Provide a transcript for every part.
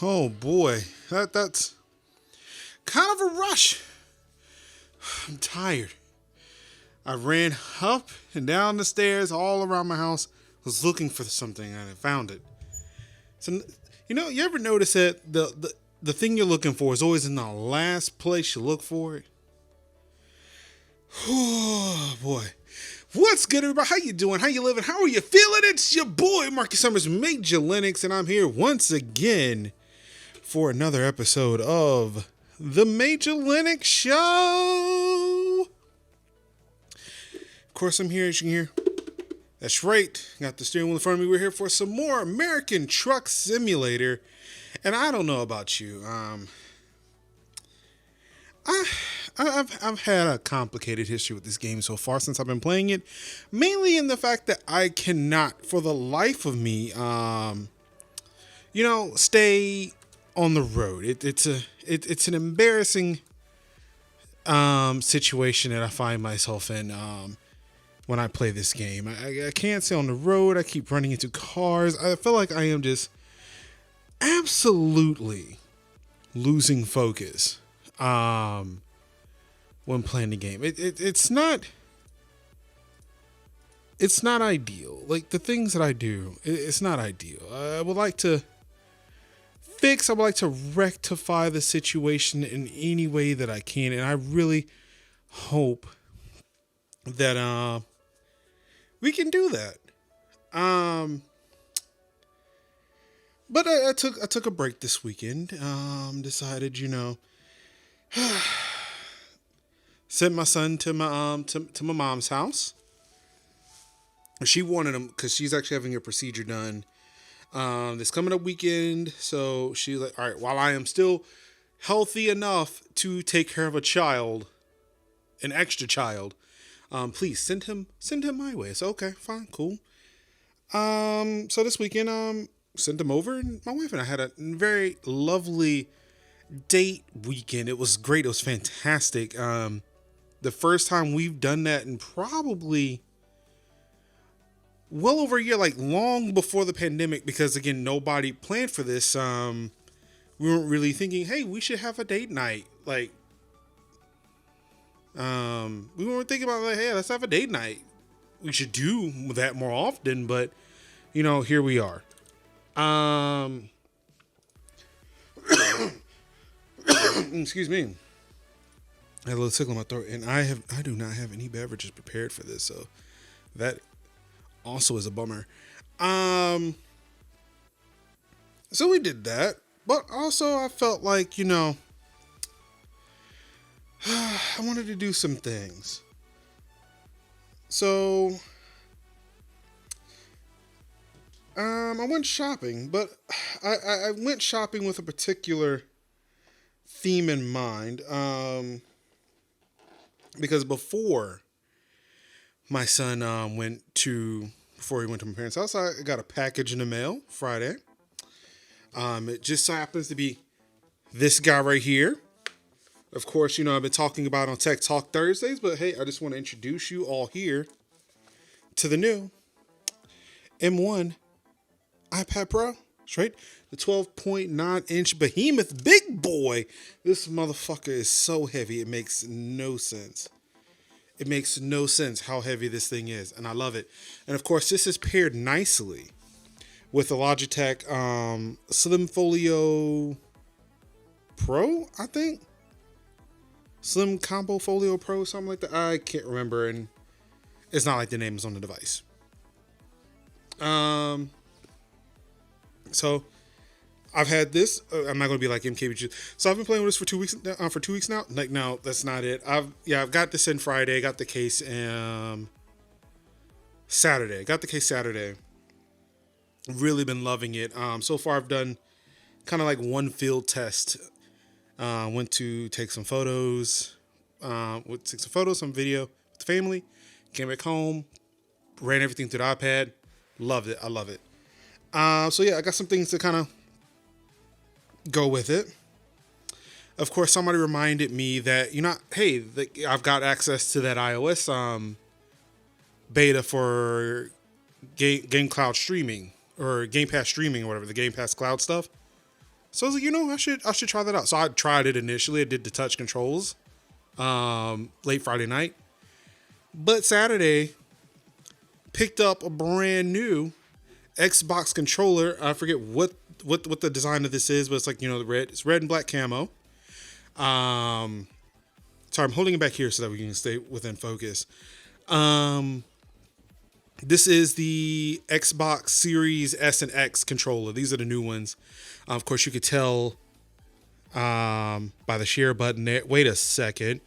Oh boy, that's kind of a rush. I'm tired. I ran up and down the stairs all around my house, was looking for something and I found it. So, you ever notice that the thing you're looking for is always in the last place you look for it? Oh boy. What's good, everybody? How you doing? How you living? How are you feeling? It's your boy, Marcus Summers, MajorLinux, and I'm here once again for another episode of the MajorLinux Show. Of course, I'm here, as you can hear. That's right. Got the steering wheel in front of me. We're here for some more American Truck Simulator. And I don't know about you. I've had a complicated history with this game so far since I've been playing it, mainly in the fact that I cannot, for the life of me, stay on the road. It's an embarrassing situation that I find myself in when I play this game. I can't stay on the road. I keep running into cars. I feel like I am just absolutely losing focus. When playing the game, it's not ideal. Like the things that I do, it's not ideal. I would like to rectify the situation in any way that I can, and I really hope that we can do that. But I took a break this weekend. Decided, sent my son to my mom's house. She wanted him because she's actually having a procedure done this coming up weekend. So she's like, all right, while I am still healthy enough to take care of a child, an extra child, please send him my way. So okay, fine, cool. So this weekend, sent him over, and my wife and I had a very lovely date weekend. It was great. It was fantastic. The first time we've done that in probably well over a year, like long before the pandemic, because again, nobody planned for this. We weren't really thinking, hey, we should have a date night. Like, we weren't thinking about like, hey, let's have a date night. We should do that more often, but here we are. Excuse me. I had a little tickle in my throat, and I do not have any beverages prepared for this, so that also is a bummer. So we did that, but also I felt like, I wanted to do some things. So, I went shopping, but I went shopping with a particular theme in mind. Because before my son before he went to my parents' house, I got a package in the mail Friday. It just so happens to be this guy right here. Of course, I've been talking about on Tech Talk Thursdays, but hey, I just want to introduce you all here to the new M1 iPad Pro. That's right. The 12.9-inch behemoth big boy. This motherfucker is so heavy, it makes no sense. It makes no sense how heavy this thing is, and I love it. And of course, this is paired nicely with the Logitech Slim Folio Pro, I think. Slim Combo Folio Pro, something like that. I can't remember, and it's not like the name is on the device. So I've had this. I'm not going to be like MKBG. So I've been playing with this for 2 weeks. For 2 weeks now. Like, no, that's not it. I've got this in Friday. Got the case Saturday. Got the case Saturday. Really been loving it. So far I've done kind of like one field test. Went to take some photos. Some video with the family. Came back home. Ran everything through the iPad. Loved it. I love it. So yeah, I got some things to kind of go with it. Of course, somebody reminded me that, I've got access to that iOS beta for Game Cloud streaming, or Game Pass streaming, or whatever, the Game Pass cloud stuff. So I was like, I should try that out. So I tried it initially. I did the touch controls late Friday night. But Saturday, picked up a brand new Xbox controller. I forget what the design of this is, but it's like, the red. It's red and black camo. Sorry, I'm holding it back here so that we can stay within focus. This is the Xbox Series S and X controller. These are the new ones. Of course, you could tell by the share button there. Wait a second.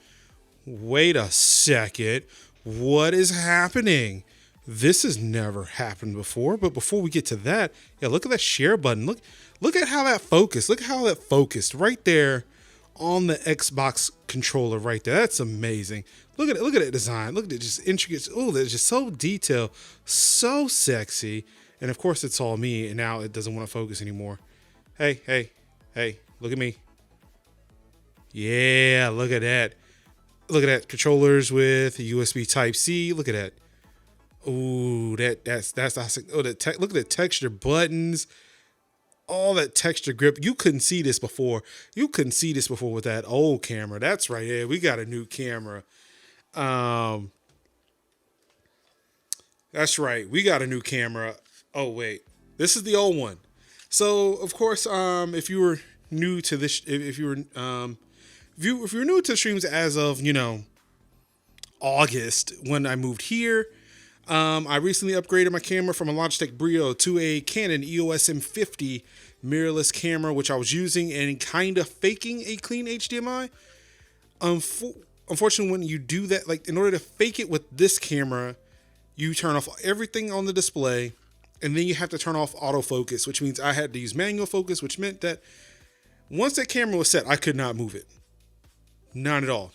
What is happening? This has never happened before. But before we get to that, look at that share button. Look at how that focused. Look at how that focused right there on the Xbox controller right there. That's amazing. Look at that design. Look at it, just intricate. Oh, that's just so detailed, so sexy. And of course, it's all me. And now it doesn't want to focus anymore. Hey, look at me. Yeah, look at that. Look at that. Controllers with a USB Type-C. Look at that. Ooh, that's oh, look at the texture buttons. All that texture grip. You couldn't see this before. With that old camera. That's right. Yeah, we got a new camera. That's right. We got a new camera. Oh wait, this is the old one. So of course, if you were new to this, if you were new to streams as of August when I moved here, I recently upgraded my camera from a Logitech Brio to a Canon EOS M50 mirrorless camera, which I was using and kind of faking a clean HDMI. Unfortunately, when you do that, like in order to fake it with this camera, you turn off everything on the display, and then you have to turn off autofocus, which means I had to use manual focus, which meant that once that camera was set, I could not move it. Not at all.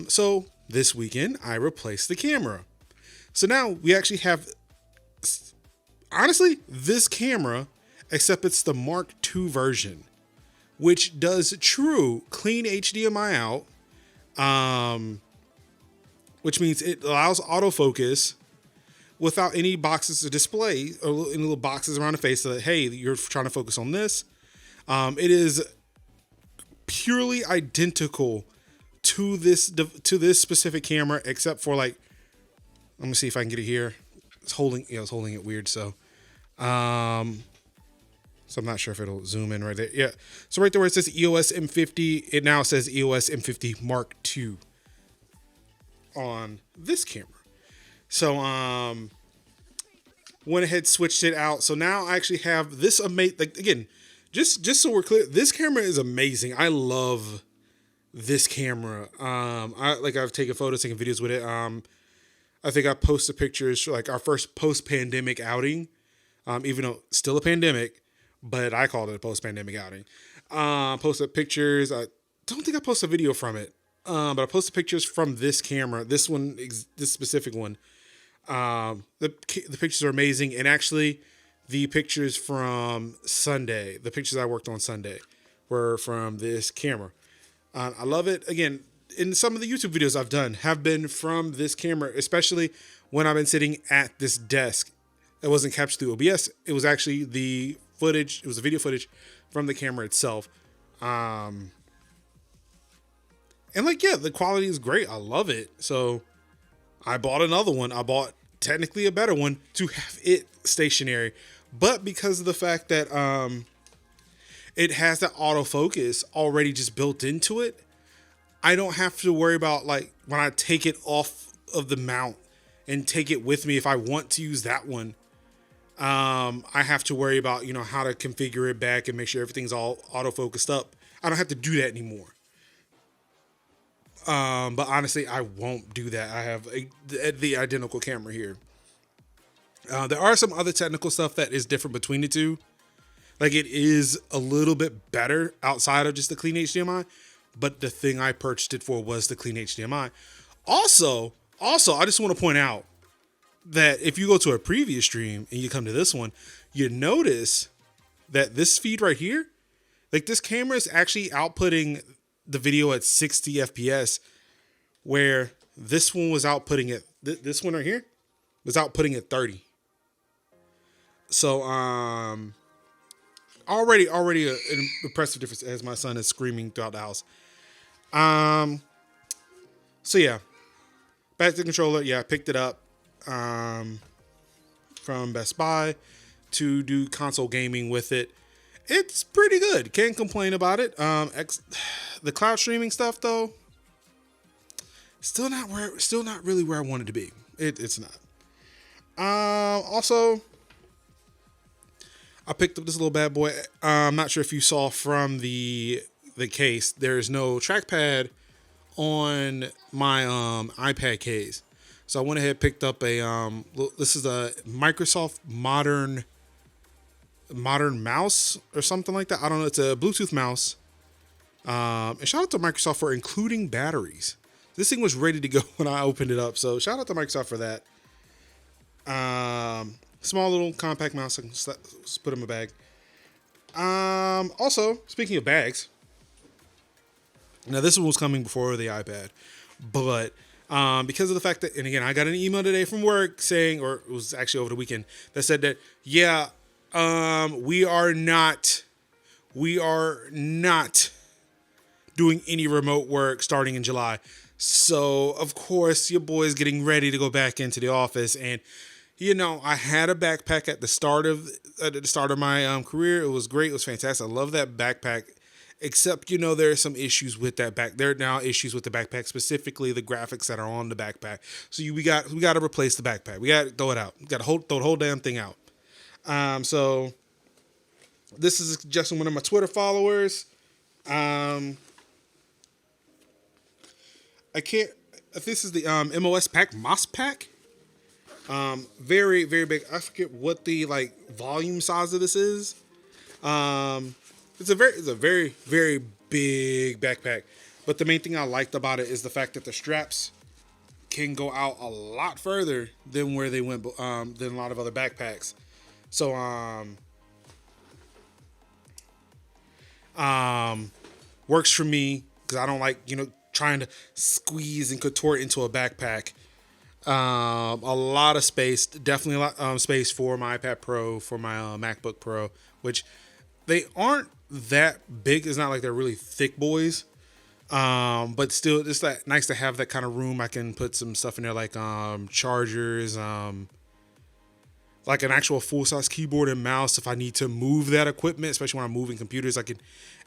So this weekend, I replaced the camera. So now we actually have, honestly, this camera, except it's the Mark II version, which does true clean HDMI out, which means it allows autofocus without any boxes to display or any little boxes around the face so that, hey, you're trying to focus on this. It is purely identical to this specific camera, except for like, let me see if I can get it here. It's holding it weird. So I'm not sure if it'll zoom in right there. Yeah. So right there where it says EOS M50, it now says EOS M50 Mark II on this camera. So went ahead, switched it out. So now I actually have this amazing, like, again, just so we're clear, this camera is amazing. I love this camera. I've taken photos, taken videos with it. I think I posted pictures for like our first post-pandemic outing, even though it's still a pandemic, but I called it a post-pandemic outing. Posted pictures. I don't think I posted a video from it, but I posted pictures from this camera, this specific one. The pictures are amazing, and actually, the pictures from Sunday, the pictures I worked on Sunday, were from this camera. I love it. Again, in some of the YouTube videos I've done have been from this camera, especially when I've been sitting at this desk. It wasn't captured through OBS. It was actually the footage. It was the video footage from the camera itself. And like, yeah, the quality is great. I love it. So I bought another one. I bought technically a better one to have it stationary. But because of the fact that it has that autofocus already just built into it, I don't have to worry about, like, when I take it off of the mount and take it with me if I want to use that one. I have to worry about, how to configure it back and make sure everything's all autofocused up. I don't have to do that anymore. But honestly, I won't do that. I have the identical camera here. There are some other technical stuff that is different between the two. Like, it is a little bit better outside of just the clean HDMI, but the thing I purchased it for was the clean HDMI. Also, I just want to point out that if you go to a previous stream and you come to this one, you notice that this feed right here, like, this camera is actually outputting the video at 60 FPS, where this one was outputting it. This one right here was outputting at 30. So, already an impressive difference as my son is screaming throughout the house. So yeah, back to the controller. Yeah, I picked it up from Best Buy to do console gaming with it. It's pretty good. Can't complain about it. The cloud streaming stuff though, still not really where I want it to be. It's not. Also, I picked up this little bad boy. I'm not sure if you saw from the case. There's no trackpad on my iPad case, so I went ahead and picked up a this is a Microsoft modern mouse or something like that. I don't know. It's a Bluetooth mouse. And shout out to Microsoft for including batteries. This thing was ready to go when I opened it up, so shout out to Microsoft for that. Small little compact mouse. I can just put in my bag. Also, speaking of bags, now this one was coming before the iPad, but because of the fact that, and again, I got an email today from work saying, or it was actually over the weekend, that said that we are not doing any remote work starting in July. So of course your boy is getting ready to go back into the office, and I had a backpack at the start of my career. It was great. It was fantastic. I love that backpack. Except, there are some issues with that back. There are now issues with the backpack, specifically the graphics that are on the backpack. So we got to replace the backpack. We got to throw it out. We got to throw the whole damn thing out. So this is a suggestion from one of my Twitter followers. This is the MOS pack, MOS pack. Very, very big. I forget what the volume size of this is. It's a very, very big backpack. But the main thing I liked about it is the fact that the straps can go out a lot further than where they went than a lot of other backpacks. So works for me because I don't like trying to squeeze and contort into a backpack. A lot of space, definitely a lot space for my iPad Pro, for my MacBook Pro, which they aren't that big. It's not like they're really thick boys, but still, it's nice to have that kind of room. I can put some stuff in there like chargers, like an actual full size keyboard and mouse. If I need to move that equipment, especially when I'm moving computers, I can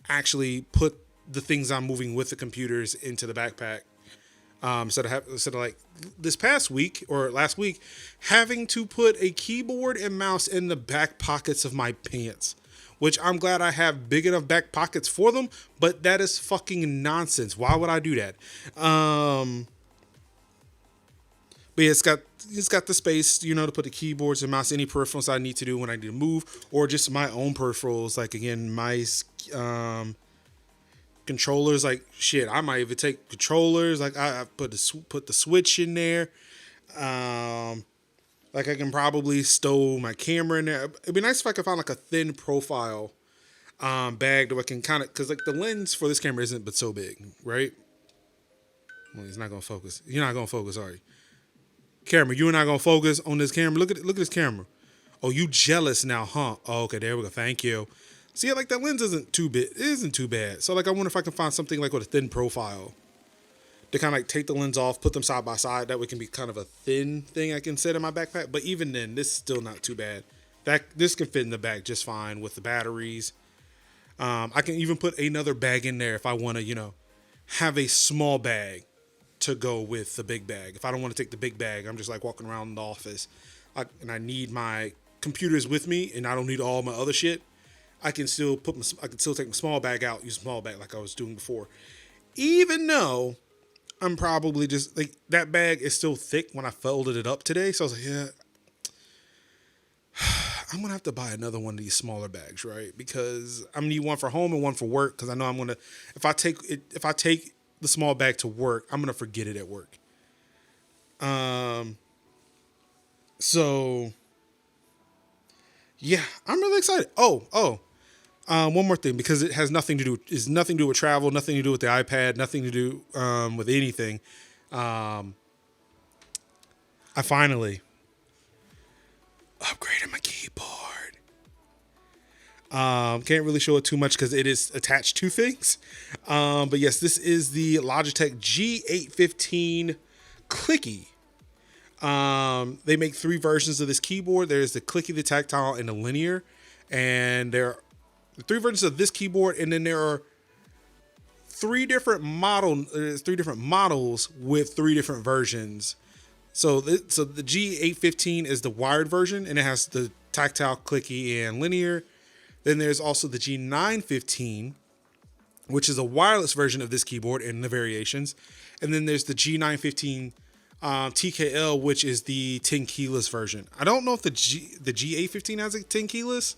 actually put the things I'm moving with the computers into the backpack. Instead of like this past week or last week, having to put a keyboard and mouse in the back pockets of my pants, which I'm glad I have big enough back pockets for them, but that is fucking nonsense. Why would I do that? But yeah, it's got the space, to put the keyboards and mouse, any peripherals I need to do when I need to move, or just my own peripherals, like again, mice, controllers. Like shit, I might even take controllers. Like I put the Switch in there. Like I can probably stow my camera in there. It'd be nice if I could find like a thin profile bag that I can kind of, because like the lens for this camera isn't but so big, right? Well, it's not gonna focus. You're not gonna focus, are you? Camera, you're not gonna focus on this camera. Look at this camera. Oh, you jealous now, huh? Oh, okay, there we go. Thank you. See, like that lens isn't too big. It isn't too bad. So like I wonder if I can find something like with a thin profile to kind of like take the lens off, put them side by side. That way it can be kind of a thin thing I can set in my backpack. But even then, this is still not too bad. This can fit in the bag just fine with the batteries. I can even put another bag in there if I want to, have a small bag to go with the big bag. If I don't want to take the big bag, I'm just like walking around the office and I need my computers with me and I don't need all my other shit. I can still take my small bag out, use a small bag like I was doing before. Even though I'm probably just like, that bag is still thick when I folded it up today. So I was like, yeah, I'm going to have to buy another one of these smaller bags, right? Because I'm going to need one for home and one for work. Because I know I'm going to, if I take the small bag to work, I'm going to forget it at work. So yeah, I'm really excited. One more thing, because it has nothing to do with travel, nothing to do with the iPad, nothing to do with anything. I finally upgraded my keyboard. Can't really show it too much because it is attached to things. But yes, this is the Logitech G815 Clicky. They make 3 versions of this keyboard. There's the Clicky, the Tactile, and the Linear. And there are 3 versions of this keyboard, and then there are 3 different models with 3 different versions. So the G815 is the wired version, and it has the Tactile, Clicky, and Linear. Then there's also the G915, which is a wireless version of this keyboard and the variations. And then there's the G915 TKL, which is the 10 keyless version. I don't know if the G815 has a 10 keyless.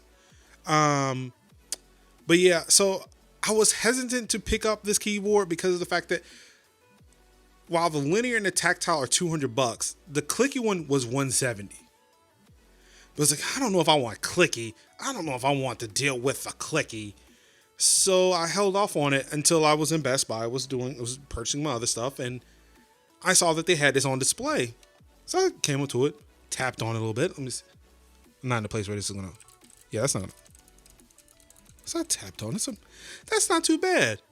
But yeah, so I was hesitant to pick up this keyboard because of the fact that while the Linear and the Tactile are $200, the Clicky one was $170. But it's like, I don't know if I want Clicky. I don't know if I want to deal with the Clicky. So I held off on it until I was in Best Buy. I was purchasing my other stuff, and I saw that they had this on display. So I came up to it, tapped on it a little bit. I'm not in the place where this is gonna. Yeah, that's not gonna. So I tapped on it. So that's not too bad.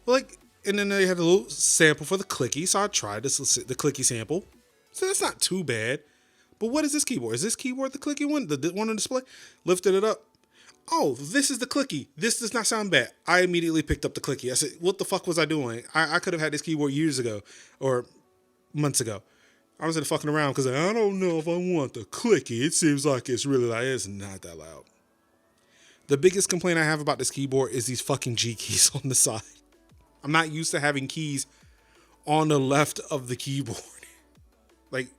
Like, and then they had a little sample for the Clicky, so I tried the Clicky sample. So that's not too bad. But what is this keyboard? Is this keyboard the Clicky one? The one on display? Lifted it up. Oh, this is the Clicky. This does not sound bad. I immediately picked up the Clicky. I said, what the fuck was I doing? I could have had this keyboard years ago or months ago. I was fucking around because I don't know if I want the Clicky. It seems like it's really loud. It's not that loud. The biggest complaint I have about this keyboard is these fucking G keys on the side. I'm not used to having keys on the left of the keyboard. Like,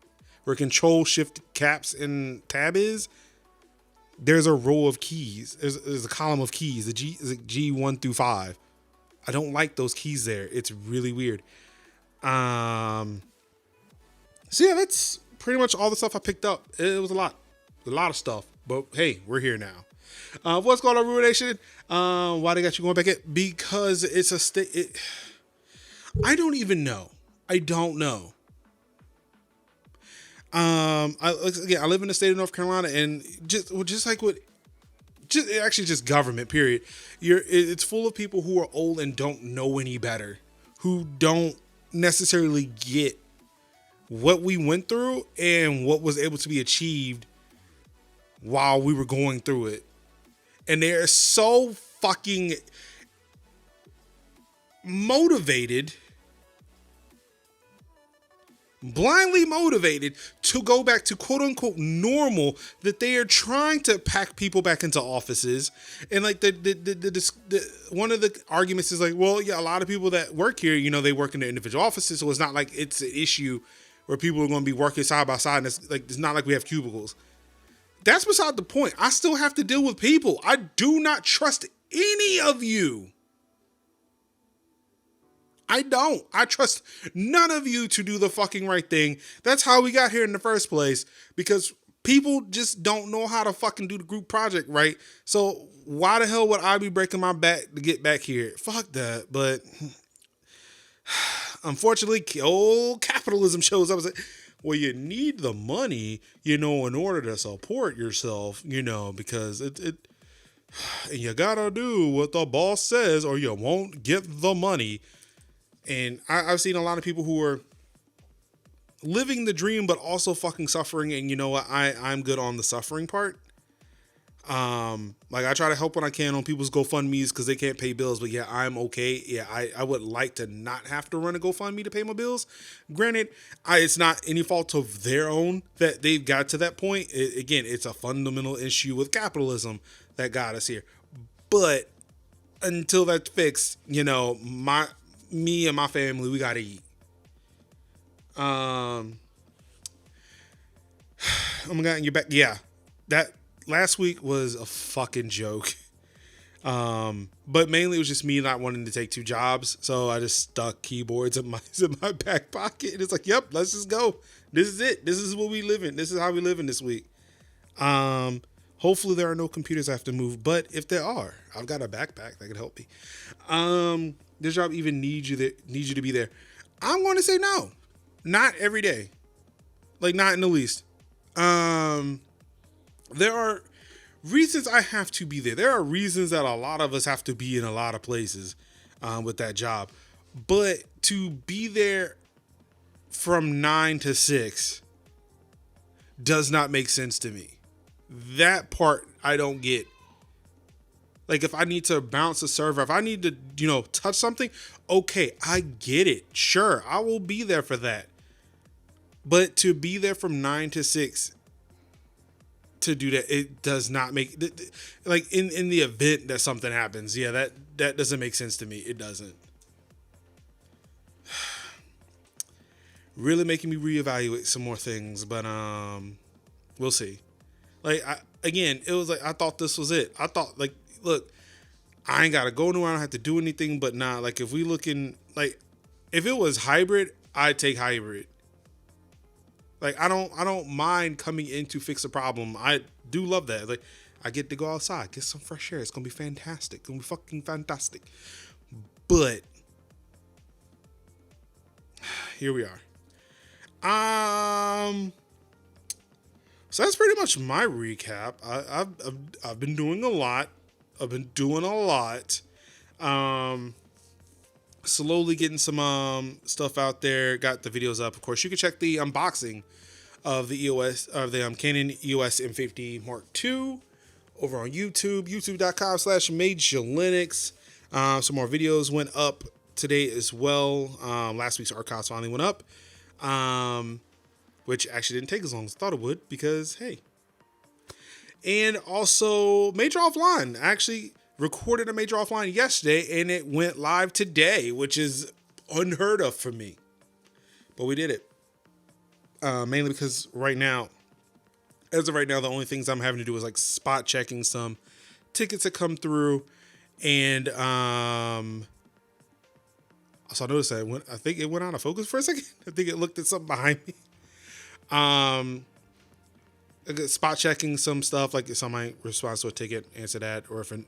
where Control, Shift, Caps, and Tab is, there's a row of keys. There's a column of keys. The G1 through 5. I don't like those keys there. It's really weird. So yeah, that's pretty much all the stuff I picked up. It was a lot of stuff. But hey, we're here now. What's going on, Ruin Nation? Why they got you going back at? Because it's a state. I don't even know. I don't know. I live in the state of North Carolina, and just like what, just government. Period. It's full of people who are old and don't know any better, who don't necessarily get what we went through and what was able to be achieved while we were going through it, and they're so fucking motivated. Blindly motivated to go back to quote unquote normal, that they are trying to pack people back into offices. And like the one of the arguments is like, well, yeah, a lot of people that work here, they work in their individual offices. So it's not like it's an issue where people are going to be working side by side. And it's not like we have cubicles. That's beside the point. I still have to deal with people. I do not trust any of you. I don't. I trust none of you to do the fucking right thing. That's how we got here in the first place, because people just don't know how to fucking do the group project right. So why the hell would I be breaking my back to get back here? Fuck that. But unfortunately, old capitalism shows up and says, well, you need the money, in order to support yourself, because it you gotta do what the boss says or you won't get the money. And I've seen a lot of people who are living the dream, but also fucking suffering. And you know what? I'm good on the suffering part. Like I try to help when I can on people's GoFundMe's because they can't pay bills. But yeah, I'm okay. Yeah, I would like to not have to run a GoFundMe to pay my bills. Granted, it's not any fault of their own that they've got to that point. Again, it's a fundamental issue with capitalism that got us here. But until that's fixed, me and my family, we gotta eat. Oh my God, in your back. Yeah, that last week was a fucking joke. But mainly it was just me not wanting to take 2 jobs, so I just stuck keyboards in my back pocket. And it's like, yep, let's just go. This is it. This is what we live in. This is how we live in this week. Hopefully there are no computers I have to move, but if there are, I've got a backpack that could help me. This job even needs you to be there. I'm going to say no. Not every day. Like, not in the least. There are reasons I have to be there. There are reasons that a lot of us have to be in a lot of places with that job. But to be there from 9 to 6 does not make sense to me. That part I don't get. Like, if I need to bounce a server, if I need to, touch something, okay, I get it. Sure, I will be there for that. But to be there from 9 to 6 to do that, it does not make, like, in the event that something happens, yeah, that doesn't make sense to me. It doesn't. Really making me reevaluate some more things, but we'll see. Like, it was like I thought this was it. I thought, like, look, I ain't gotta go nowhere. I don't have to do anything. But nah, like, if we looking, like, if it was hybrid, I'd take hybrid. Like, I don't mind coming in to fix a problem. I do love that. Like, I get to go outside, get some fresh air. It's gonna be fantastic. It's gonna be fucking fantastic. But here we are. So that's pretty much my recap. I've been doing a lot. Slowly getting some stuff out there. Got the videos up. Of course, you can check the unboxing of the Canon EOS M50 Mark II over on YouTube. YouTube.com/MajorLinux. Some more videos went up today as well. Last week's archives finally went up. Which actually didn't take as long as I thought it would, because hey. And also Major Offline. I actually recorded a Major Offline yesterday and it went live today, which is unheard of for me. But we did it. Mainly because as of right now, the only things I'm having to do is like spot checking some tickets that come through. And also I noticed that I think it went out of focus for a second. I think it looked at something behind me. Spot checking some stuff, like if somebody responds to a ticket, answer that, or if a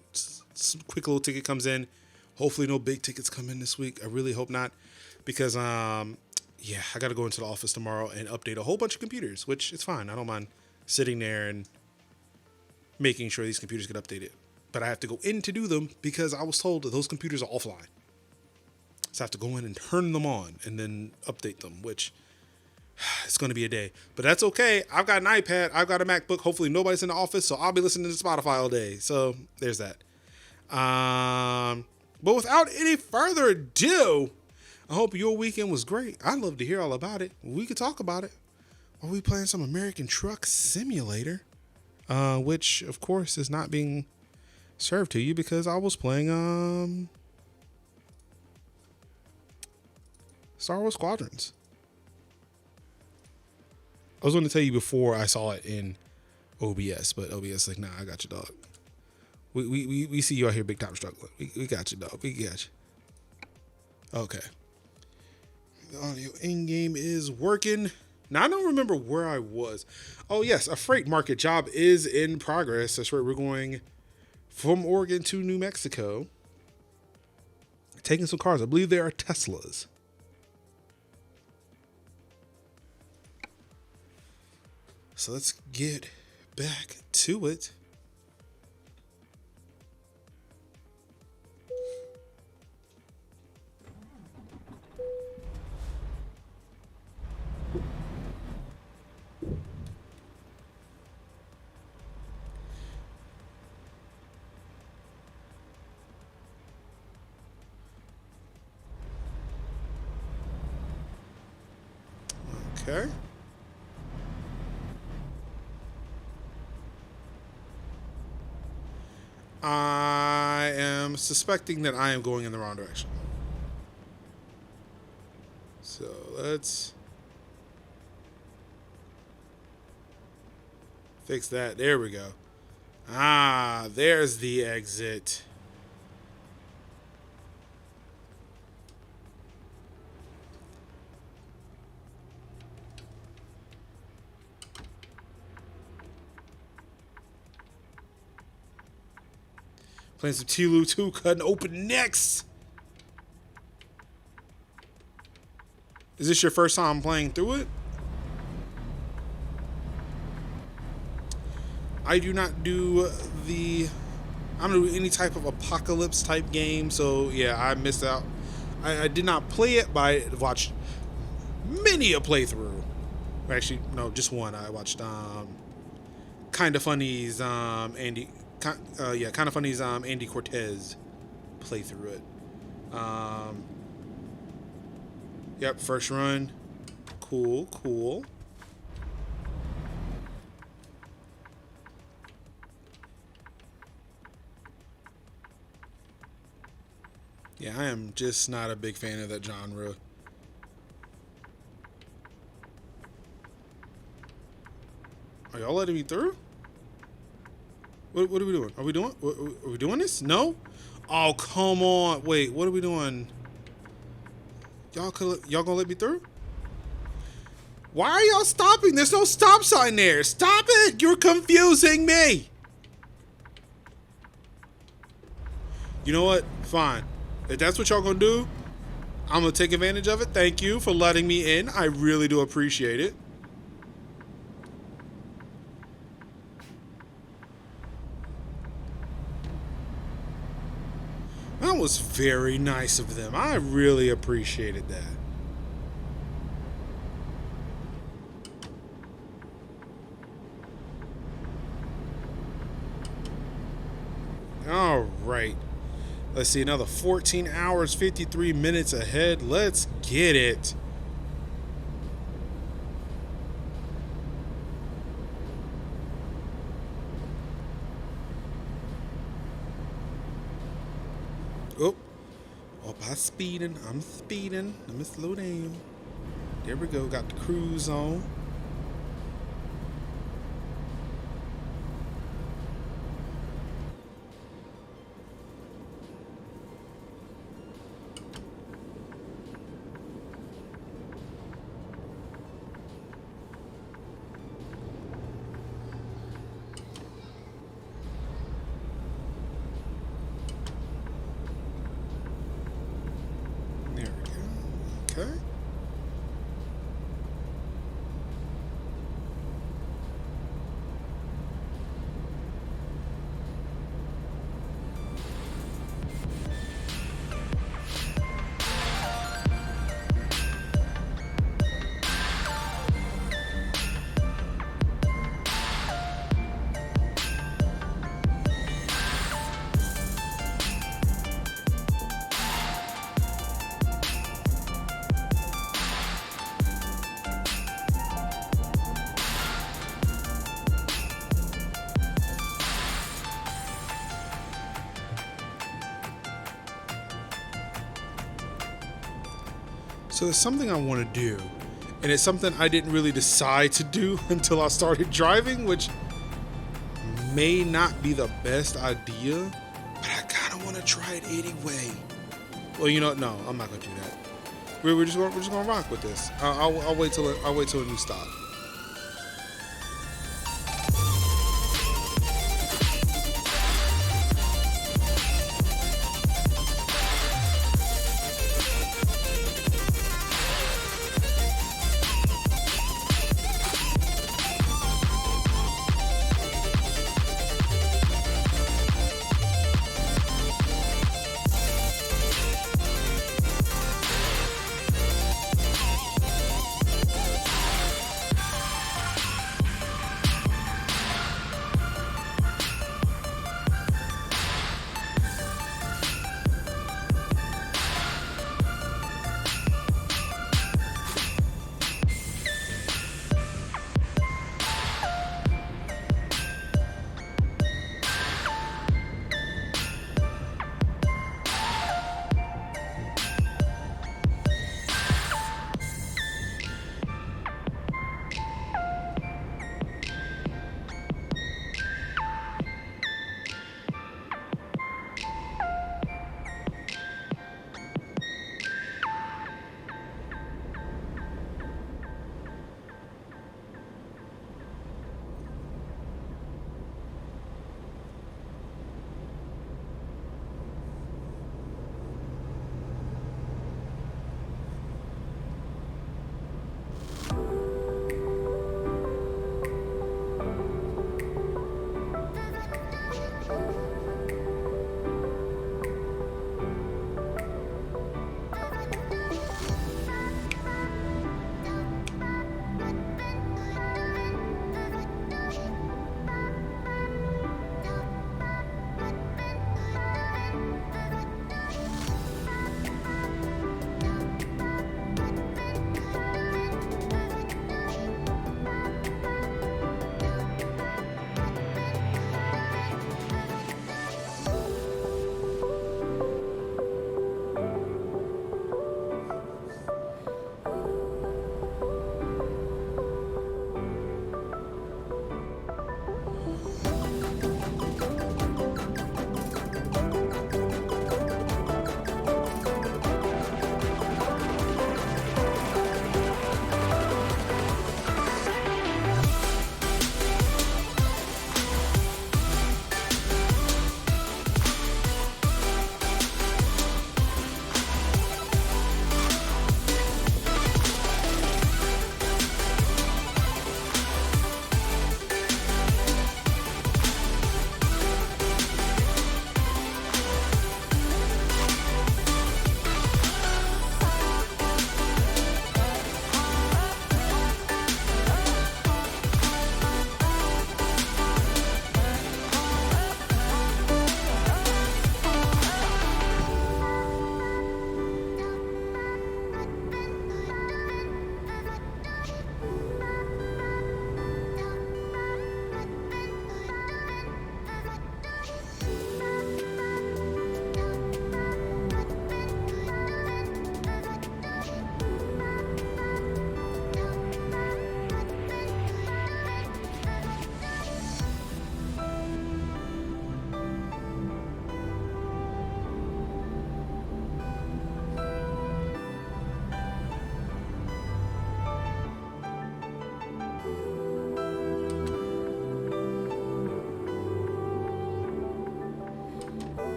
quick little ticket comes in. Hopefully no big tickets come in this week. I really hope not, because I got to go into the office tomorrow and update a whole bunch of computers, which is fine. I don't mind sitting there and making sure these computers get updated, but I have to go in to do them because I was told that those computers are offline. So I have to go in and turn them on and then update them, which it's going to be a day, but that's okay. I've got an iPad. I've got a MacBook. Hopefully nobody's in the office, so I'll be listening to Spotify all day. So there's that. But without any further ado, I hope your weekend was great. I'd love to hear all about it. We could talk about it. Are we playing some American Truck Simulator? Which of course is not being served to you because I was playing Star Wars Squadrons. I was going to tell you before I saw it in OBS, but OBS like, nah, I got you, dog. We see you out here big time struggling. We got you, dog. We got you. Okay. The audio in-game is working. Now, I don't remember where I was. Oh, yes, a freight market job is in progress. That's right. We're going from Oregon to New Mexico. Taking some cars. I believe they are Teslas. So let's get back to it. Okay. I am suspecting that I am going in the wrong direction. So let's fix that. There we go. Ah, there's the exit. Playing some T-Lu 2, cutting open necks. Is this your first time playing through it? I do not do I don't do any type of apocalypse type game, so yeah, I missed out. I did not play it, but I watched many a playthrough. Actually, no, just one. I watched Kinda Funny's Andy Kinda Funny's Andy Cortez play through it. Yep, first run. Cool. Yeah, I am just not a big fan of that genre. Are y'all letting me through? What are we doing? Are we doing this? No? Oh, come on. Wait, what are we doing? Y'all gonna let me through? Why are y'all stopping? There's no stop sign there. Stop it! You're confusing me. You know what? Fine. If that's what y'all gonna do, I'm gonna take advantage of it. Thank you for letting me in. I really do appreciate it. That was very nice of them. I really appreciated that. All right. Let's see, another 14 hours, 53 minutes ahead. Let's get it. Oh, I'm speeding. Let me slow down. There we go. Got the cruise on. Okay. So it's something I want to do, and it's something I didn't really decide to do until I started driving, which may not be the best idea, but I kind of want to try it anyway. Well, you know what? No, I'm not gonna do that. We're just gonna rock with this. I'll wait till a new stop.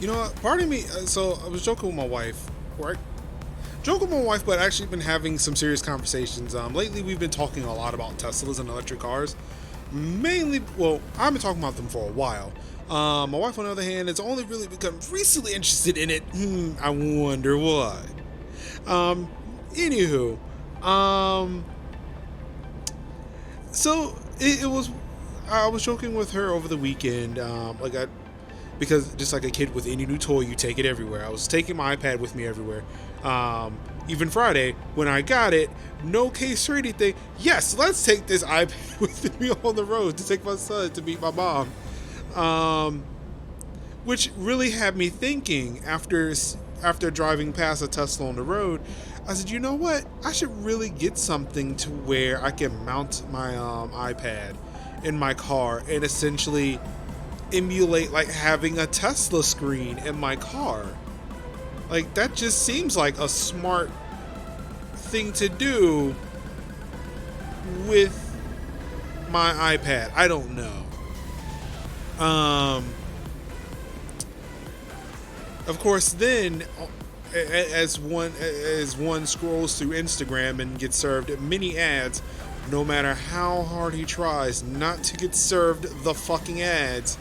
You know what? Part of me. So I was joking with my wife, right? Joking with my wife, but actually been having some serious conversations. Lately we've been talking a lot about Teslas and electric cars. Mainly, well, I've been talking about them for a while. My wife, on the other hand, has only really become recently interested in it. I wonder why. Anywho, so it was. I was joking with her over the weekend. Because just like a kid with any new toy, you take it everywhere. I was taking my iPad with me everywhere. Even Friday, when I got it, no case or anything. Yes, let's take this iPad with me on the road to take my son to meet my mom. Which really had me thinking after driving past a Tesla on the road. I said, you know what? I should really get something to where I can mount my iPad in my car and essentially emulate like having a Tesla screen in my car. Like, that just seems like a smart thing to do with my iPad. I don't know. Of course, then as one scrolls through Instagram and gets served many ads, no matter how hard he tries not to get served the fucking ads.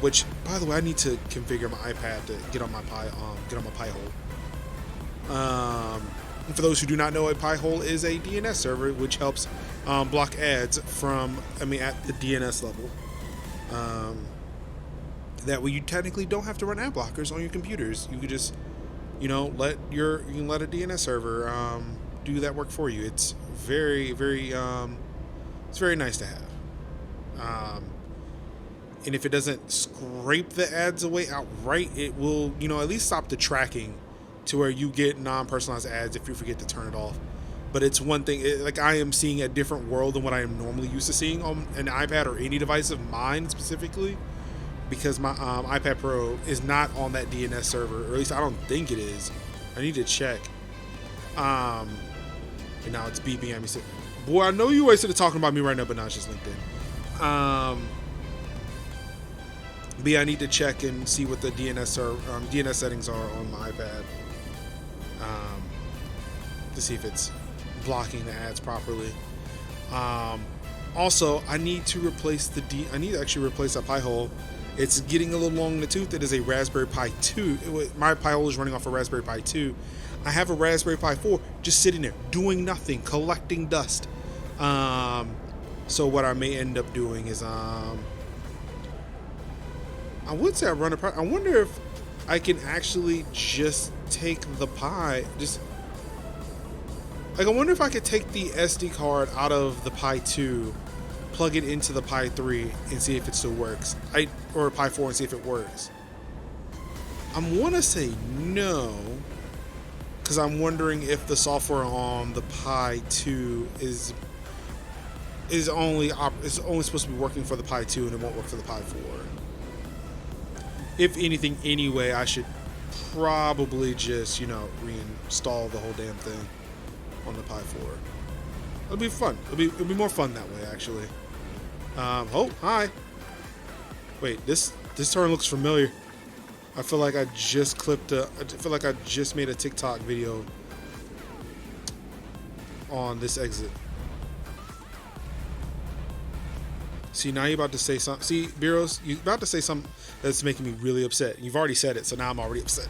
Which, by the way, I need to configure my iPad to get on my Pi hole. And for those who do not know, a Pi hole is a DNS server which helps block ads at the DNS level. That way, you technically don't have to run ad blockers on your computers. You could just, let a DNS server do that work for you. It's very, very, it's very nice to have. And if it doesn't scrape the ads away outright, it will, at least stop the tracking to where you get non-personalized ads if you forget to turn it off. But it's one thing, I am seeing a different world than what I am normally used to seeing on an iPad or any device of mine specifically, because my iPad Pro is not on that DNS server, or at least I don't think it is. I need to check. And now it's beeping at me. So, boy, I know you wasted it talking about me right now, but now it's just LinkedIn. But yeah, I need to check and see what the DNS settings are on my iPad to see if it's blocking the ads properly. Also, I need to replace I need to actually replace that Pi hole. It's getting a little long in the tooth. It is a Raspberry Pi 2. My Pi hole is running off a Raspberry Pi 2. I have a Raspberry Pi 4 just sitting there doing nothing, collecting dust. So what I may end up doing is I would say I wonder if I can actually just take the Pi, I wonder if I could take the SD card out of the Pi 2, plug it into the Pi 3, and see if it still works. Or Pi 4 and see if it works. I want to say no, because I'm wondering if the software on the Pi 2 is only supposed to be working for the Pi 2 and it won't work for the Pi 4. If anything, anyway, I should probably just, reinstall the whole damn thing on the Pi 4. It'll be fun. It'll be more fun that way, actually. Oh, hi. Wait, this turn looks familiar. I feel like I just made a TikTok video on this exit. See, now you're about to say something. See, Biros, you're about to say something that's making me really upset. You've already said it, so now I'm already upset.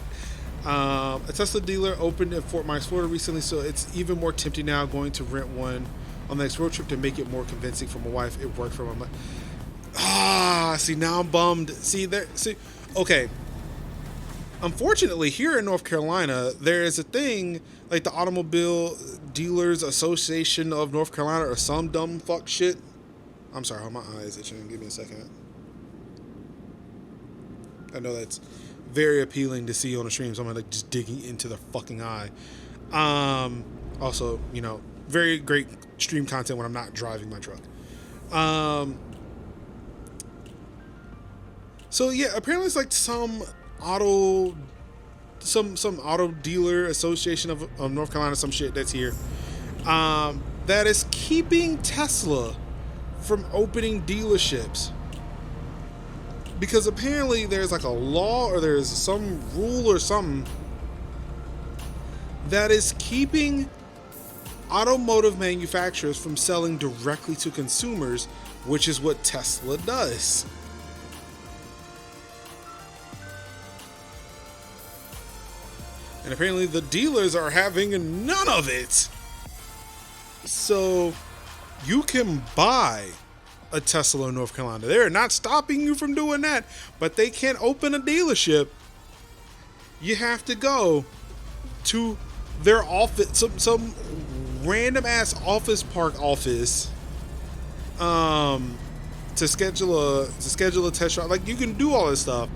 A Tesla dealer opened in Fort Myers, Florida recently, so it's even more tempting now going to rent one on the next road trip to make it more convincing for my wife. It worked for my mom. See, now I'm bummed. See, okay. Unfortunately, here in North Carolina, there is a thing like the Automobile Dealers Association of North Carolina or some dumb fuck shit. I'm sorry, my eye is itching. Give me a second. I know that's very appealing to see on the stream, so I'm just digging into the fucking eye. Also, very great stream content when I'm not driving my truck. So yeah, apparently it's like some auto dealer association of North Carolina, some shit that's here, that is keeping Tesla from opening dealerships. because apparently there's like a law or there's some rule or something that is keeping automotive manufacturers from selling directly to consumers, which is what Tesla does. And apparently the dealers are having none of it. So you can buy a Tesla in North Carolina. They're not stopping you from doing that, but they can't open a dealership. You have to go to their office, some random ass office park office, to schedule a test drive. Like, you can do all this stuff,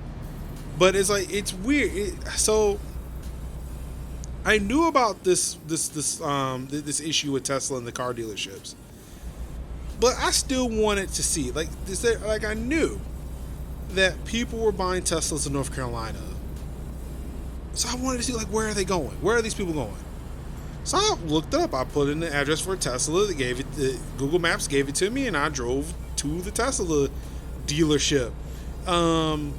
but it's like, it's weird. So I knew about this issue with Tesla and the car dealerships, but I still wanted to see, like I knew that people were buying Teslas in North Carolina. So I wanted to see, like, where are they going? Where are these people going? So I looked up. I put in the address for a Tesla. They gave it. Google Maps gave it to me, and I drove to the Tesla dealership. And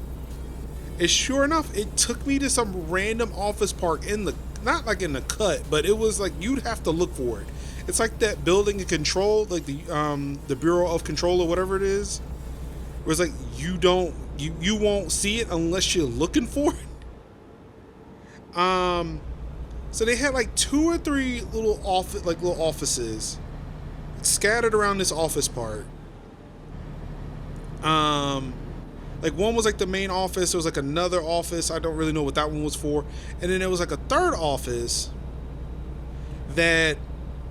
sure enough, it took me to some random office park in the, not like in the cut, but it was like you'd have to look for it. It's like that building of control, like the Bureau of Control or whatever it is, where it's like you won't see it unless you're looking for it. So they had like 2 or 3 little offices scattered around this office part. Like, one was like the main office. There was like another office. I don't really know what that one was for. And then there was like a third office that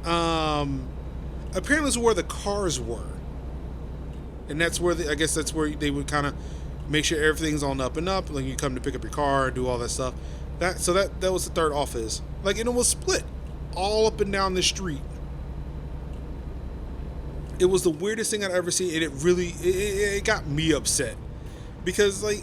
apparently is where the cars were. And that's where I guess that's where they would kind of make sure everything's on up and up. Like, you come to pick up your car and do all that stuff. That was the third office. Like, and it was split all up and down the street. It was the weirdest thing I'd ever seen, and it really it got me upset. Because, like,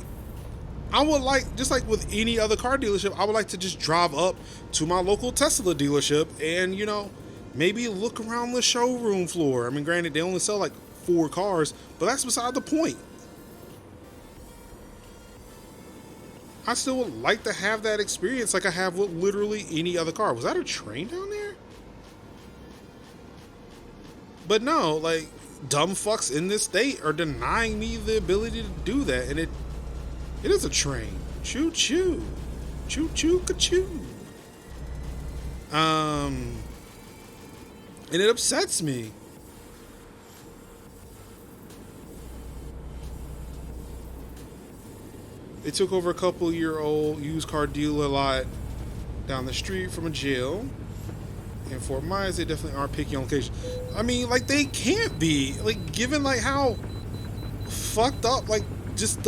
I would like, just like with any other car dealership, I would like to just drive up to my local Tesla dealership and, you know, maybe look around the showroom floor. I mean, granted, they only sell like 4 cars, but that's beside the point. I still would like to have that experience like I have with literally any other car. Was that a train down there? But no, like, dumb fucks in this state are denying me the ability to do that. And it is a train. Choo choo. Choo choo ka-choo. And it upsets me. They took over a couple-year-old used car dealer lot down the street from a jail. In Fort Myers, they definitely aren't picky on location. I mean, like, they can't be. Like, given, like, how fucked up, like, just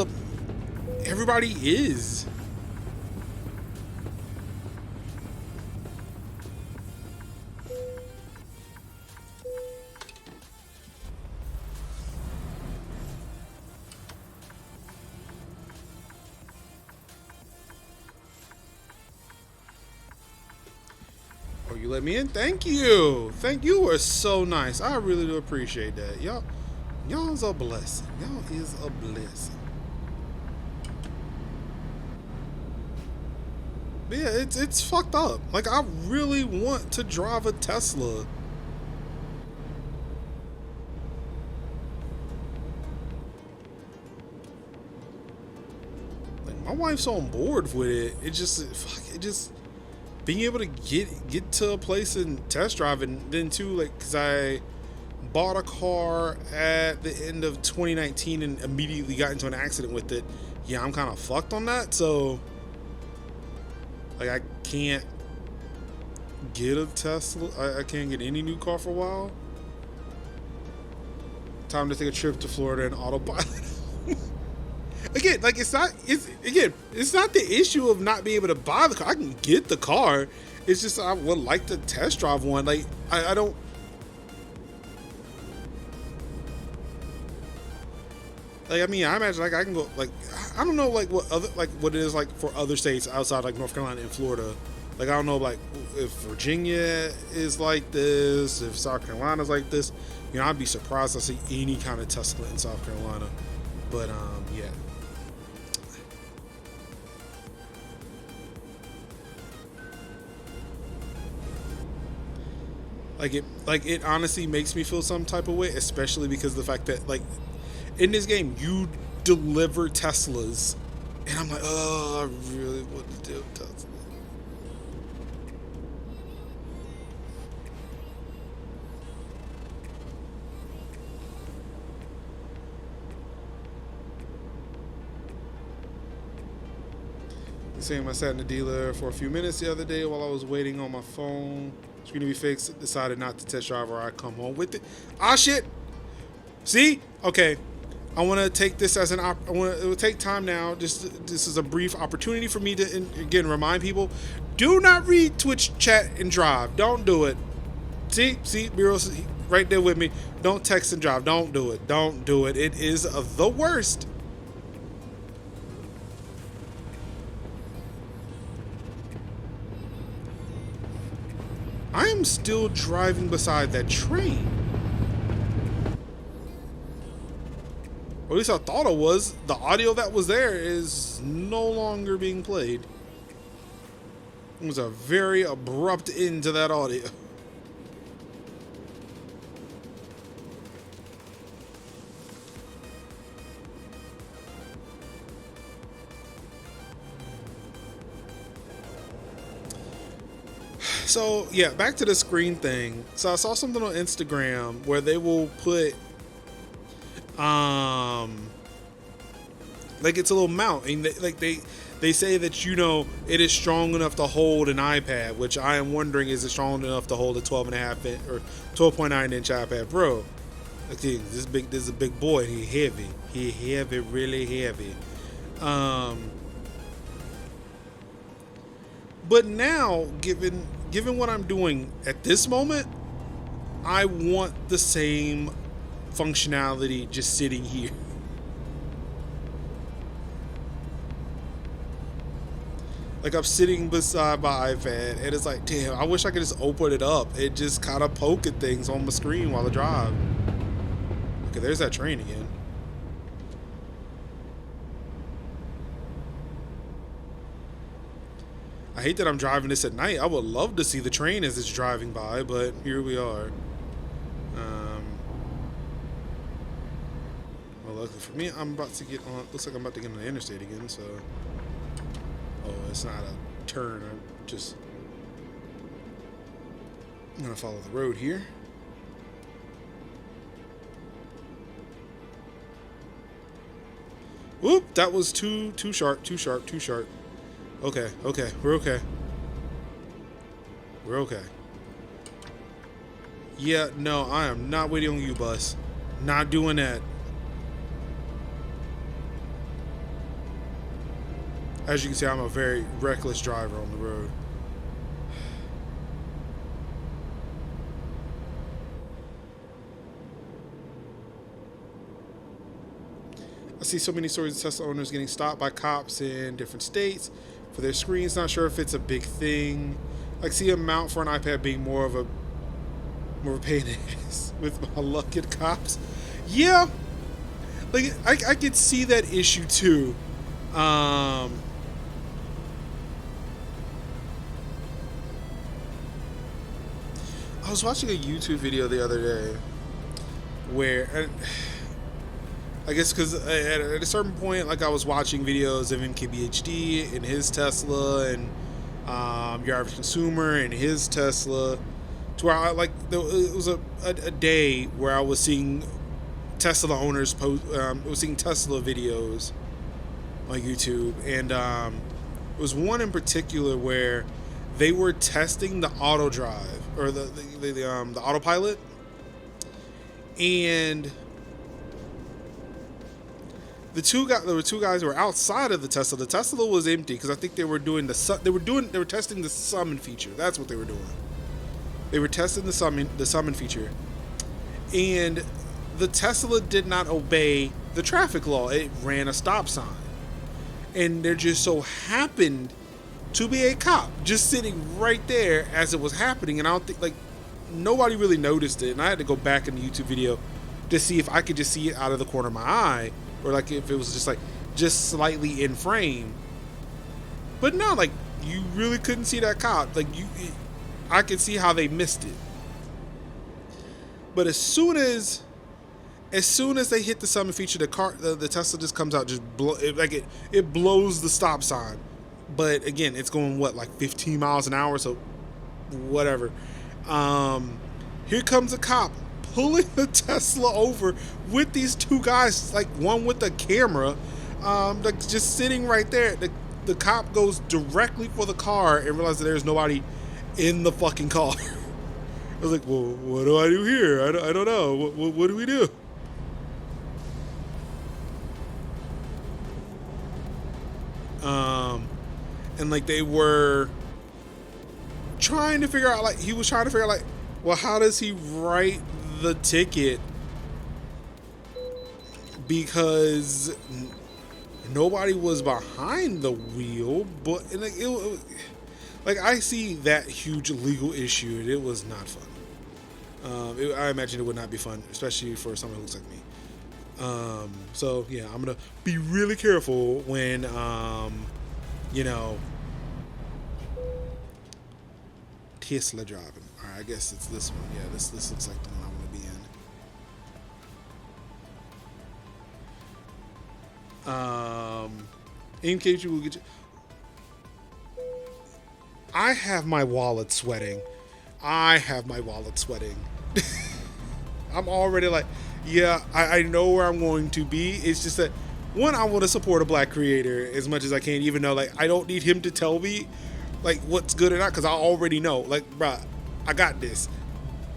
everybody is. You let me in? Thank you. You are so nice. I really do appreciate that. Y'all's a blessing. Y'all is a blessing. But yeah, it's fucked up. Like, I really want to drive a Tesla. Like, my wife's on board with it. It just being able to get to a place and test drive, and then too, like, because I bought a car at the end of 2019 and immediately got into an accident with it. Yeah, I'm kind of fucked on that, so like, I can't get a Tesla. I can't get any new car for a while. Time to take a trip to Florida and autopilot. Again, like, it's not the issue of not being able to buy the car. I can get the car. It's just I would like to test drive one. Like, I don't. Like, I mean, I imagine, like, I can go, like, I don't know, like, what it is like for other states outside, like, North Carolina and Florida. Like, I don't know, like, if Virginia is like this, if South Carolina's like this. You know, I'd be surprised to see any kind of Tesla in South Carolina. But yeah. It honestly makes me feel some type of way, especially because of the fact that like in this game you deliver Teslas, and I'm like, oh, I really want to do Tesla. Same, I sat in the dealer for a few minutes the other day while I was waiting on my phone screen to be fixed. Decided not to test drive or I come home with it. Ah, shit. See? Okay. I want to take this as an it will take time now. Just this is a brief opportunity for me to again remind people: do not read Twitch chat and drive. Don't do it. See, Bureau's right there with me. Don't text and drive. Don't do it. Don't do it. It is the worst. I am still driving beside that train. Or at least I thought it was. The audio that was there is no longer being played. It was a very abrupt end to that audio. So yeah, back to the screen thing. So I saw something on Instagram where they will put like it's a little mount, and they say that, you know, it is strong enough to hold an iPad, which I am wondering, is it strong enough to hold a 12.5 inch or 12.9 inch iPad Pro? Okay, this is a big boy. He heavy, really heavy. But now, given what I'm doing at this moment, I want the same functionality just sitting here. Like, I'm sitting beside my iPad and it's like, damn, I wish I could just open it up and just kind of poke at things on my screen while I drive. Okay, there's that train again. I hate that I'm driving this at night. I would love to see the train as it's driving by, but here we are. Well, luckily for me, I'm about to get on. Looks like I'm about to get on the interstate again. So, oh, it's not a turn. I'm gonna follow the road here. Whoop! That was too sharp. Okay, we're okay. We're okay. Yeah, no, I am not waiting on you, bus. Not doing that. As you can see, I'm a very reckless driver on the road. I see so many stories of Tesla owners getting stopped by cops in different states for their screens. Not sure if it's a big thing. I see a mount for an iPad being more of a pain in the ass with my luck at cops. Yeah, like I could see that issue too. I was watching a YouTube video the other day where, I guess because at a certain point, like, I was watching videos of MKBHD and his Tesla, and your average consumer and his Tesla, to where it was a day where I was seeing Tesla owners post, I was seeing Tesla videos on YouTube, and it was one in particular where they were testing the auto drive, or the autopilot, and there were two guys who were outside of the Tesla. The Tesla was empty because I think they were testing the summon feature. That's what they were doing. They were testing the summon feature, and the Tesla did not obey the traffic law. It ran a stop sign, and there just so happened to be a cop just sitting right there as it was happening. And I don't think, like, nobody really noticed it. And I had to go back in the YouTube video to see if I could just see it out of the corner of my eye, or like if it was just slightly in frame. But no, like, you really couldn't see that cop. Like, I could see how they missed it. But as soon as they hit the summon feature, the Tesla just comes out, just it blows the stop sign. But again, it's going what, like 15 miles an hour, so whatever. Here comes a cop pulling the Tesla over with these two guys, like one with a camera, like just sitting right there. The cop goes directly for the car and realizes that there's nobody in the fucking car. I was like, well, what do I do here? I don't know. What do we do? And like they were trying to figure out, like he was trying to figure out, like, well, how does he write the ticket? Because nobody was behind the wheel, but and like like I see that huge legal issue, and it was not fun. I imagine it would not be fun, especially for someone who looks like me. So yeah, I'm gonna be really careful when you know, Tesla driving. All right, I guess it's this one. Yeah, this looks like the one I want to be in. In case you will get you. I have my wallet sweating. I'm already like, yeah, I know where I'm going to be. It's just that, one, I want to support a black creator as much as I can, even though, like, I don't need him to tell me, like, what's good or not, because I already know. Like, bruh, I got this.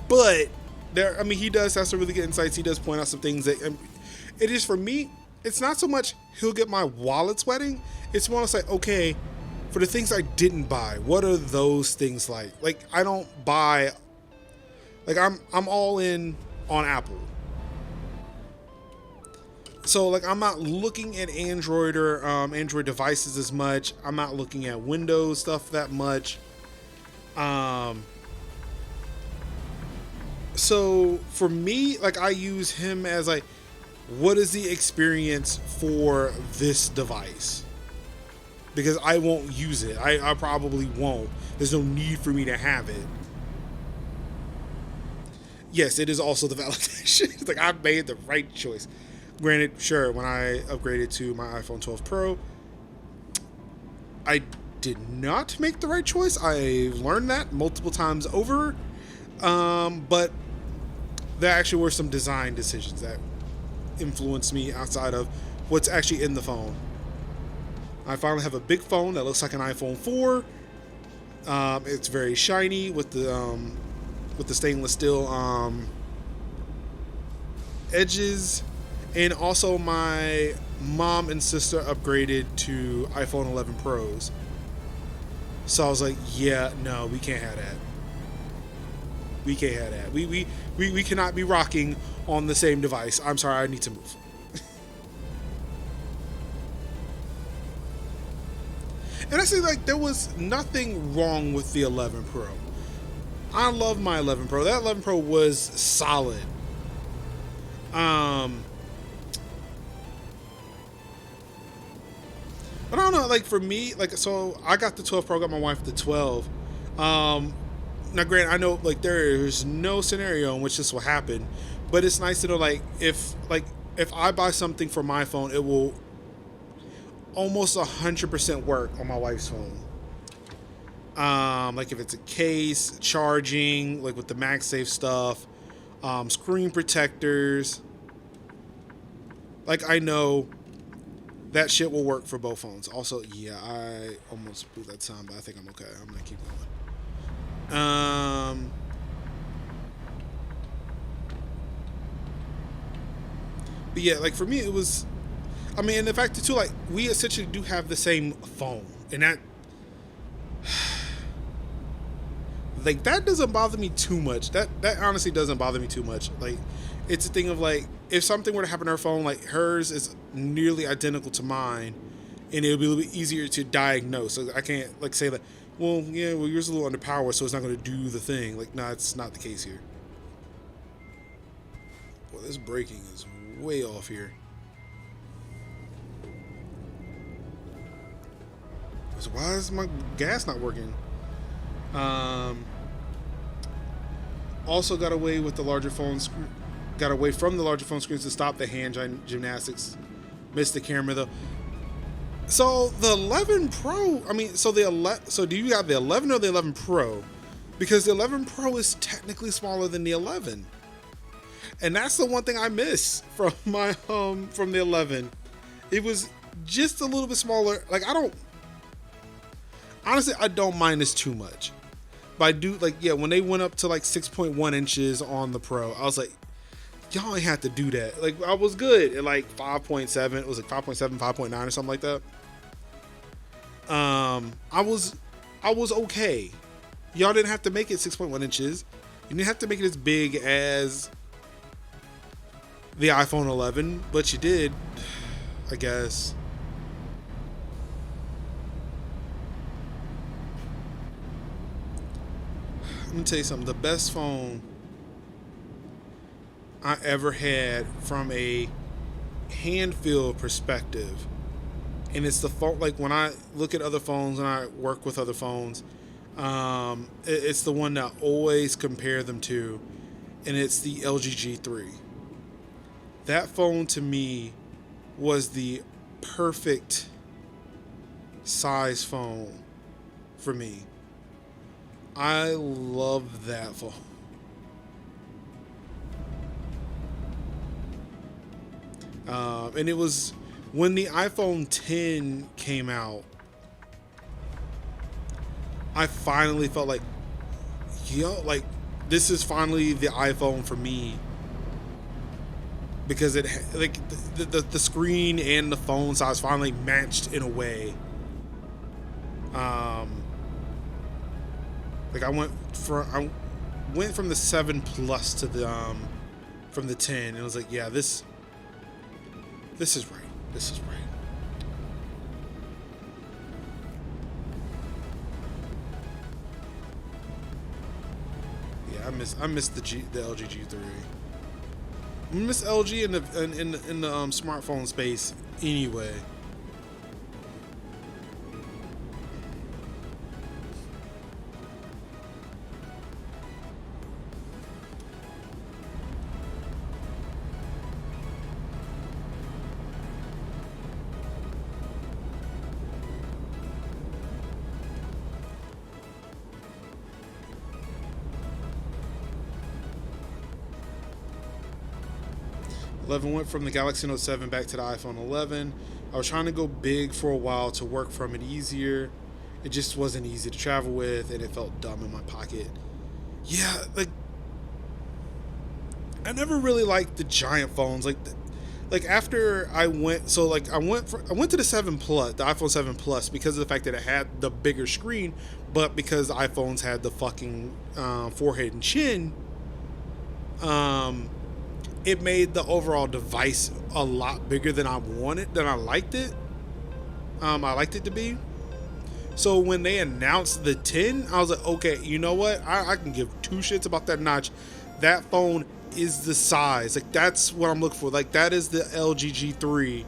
But I mean, he does have some really good insights. He does point out some things that it is, for me, it's not so much he'll get my wallet sweating. It's more like, okay, for the things I didn't buy, what are those things like? Like, I don't buy, like, I'm all in on Apple. So, like, I'm not looking at Android or Android devices as much. I'm not looking at Windows stuff that much. So for me, like, I use him as like, what is the experience for this device? Because I won't use it. I probably won't. There's no need for me to have it. Yes, it is also the validation. It's like, I made the right choice. Granted, sure, when I upgraded to my iPhone 12 Pro, I did not make the right choice. I've learned that multiple times over. But there actually were some design decisions that influenced me outside of what's actually in the phone. I finally have a big phone that looks like an iPhone 4. It's very shiny with the stainless steel edges. And also, my mom and sister upgraded to iPhone 11 Pros. So I was like, yeah, no, we can't have that. We can't have that. We cannot be rocking on the same device. I'm sorry, I need to move. And I say, like, there was nothing wrong with the 11 Pro. I love my 11 Pro. That 11 Pro was solid. But I don't know, like, for me, like, so I got the 12 Pro, got my wife the 12. Now, granted, I know, like, there's no scenario in which this will happen, but it's nice to know, like, if I buy something for my phone, it will almost 100% work on my wife's phone. Like, if it's a case, charging, like with the MagSafe stuff, screen protectors, like, I know that shit will work for both phones. Also, yeah, I almost blew that sound, but I think I'm okay. I'm gonna keep going. But yeah, like, for me, it was, I mean, and the fact that, too, like, we essentially do have the same phone, and that, like, that doesn't bother me too much. That honestly doesn't bother me too much. Like, it's a thing of, like, if something were to happen to her phone, like, hers is nearly identical to mine, and it'll be a little bit easier to diagnose. So I can't, like, say that, well, yeah, well, yours is a little underpowered, so it's not going to do the thing. Like, nah, it's not the case here. Well, this braking is way off here. So why is my gas not working? Also got away with the larger phones. Got away from the larger phone screens to stop the hand gymnastics. Missed the camera though. So the 11 Pro, I mean, so do you have the 11 or the 11 Pro? Because the 11 Pro is technically smaller than the 11. And that's the one thing I miss from my from the 11. It was just a little bit smaller. Like I don't mind this too much. But I do when they went up to like 6.1 inches on the Pro, I was like, y'all ain't have to do that. Like I was good at like 5.7. It was like 5.7, 5.9 or something like that. I was okay. Y'all didn't have to make it 6.1 inches. You didn't have to make it as big as the iPhone 11, but you did, I guess. Let me tell you something. The best phone I ever had from a hand feel perspective, and it's the phone. Like when I look at other phones and I work with other phones, it's the one that I always compare them to, and it's the LG G3. That phone to me was the perfect size phone for me. I love that phone. And it was when the iPhone 10 came out, I finally felt like, like this is finally the iPhone for me, because it like the screen and the phone size finally matched in a way. Like I went from the 7 Plus to the from the 10, and it was like, yeah, this is right. This is right. Yeah, I miss the LG G3. I miss LG in the smartphone space anyway. Went from the Galaxy Note 7 back to the iPhone 11. I was trying to go big for a while to work from it easier. It just wasn't easy to travel with, and it felt dumb in my pocket. Yeah, like I never really liked the giant phones. Like after I went to the 7 Plus, the iPhone 7 Plus, because of the fact that it had the bigger screen, but because the iPhones had the fucking forehead and chin. It made the overall device a lot bigger than I liked it. I liked it to be. So when they announced the 10, I was like, okay, you know what? I can give two shits about that notch. That phone is the size. Like that's what I'm looking for. Like that is the LG G3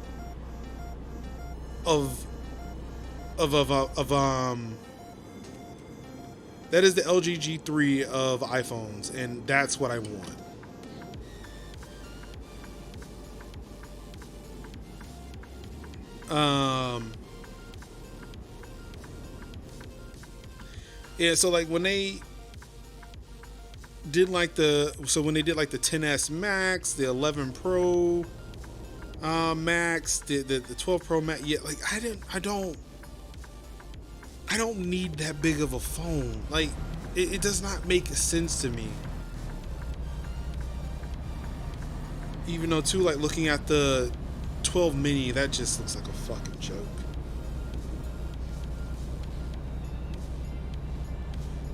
that is the LG G3 of iPhones, and that's what I want. Yeah, so like when they did like the 10s Max, the 11 Pro Max, the 12 Pro Max, yeah, like I don't need that big of a phone. Like it does not make sense to me. Even though too, like looking at the 12 mini, that just looks like a fucking joke.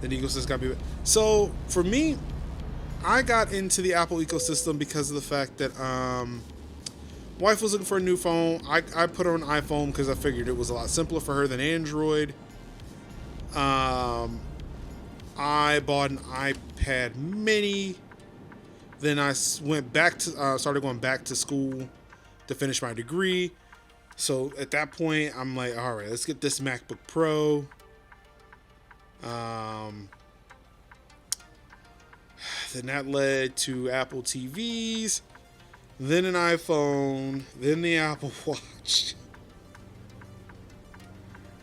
The ecosystem's gotta be. So for me, I got into the Apple ecosystem because of the fact that wife was looking for a new phone. I put her on iPhone because I figured it was a lot simpler for her than Android. I bought an iPad mini. Then I went back to started going back to school to finish my degree. So at that point, I'm like, all right, let's get this MacBook Pro. Then that led to Apple TVs, then an iPhone, then the Apple Watch.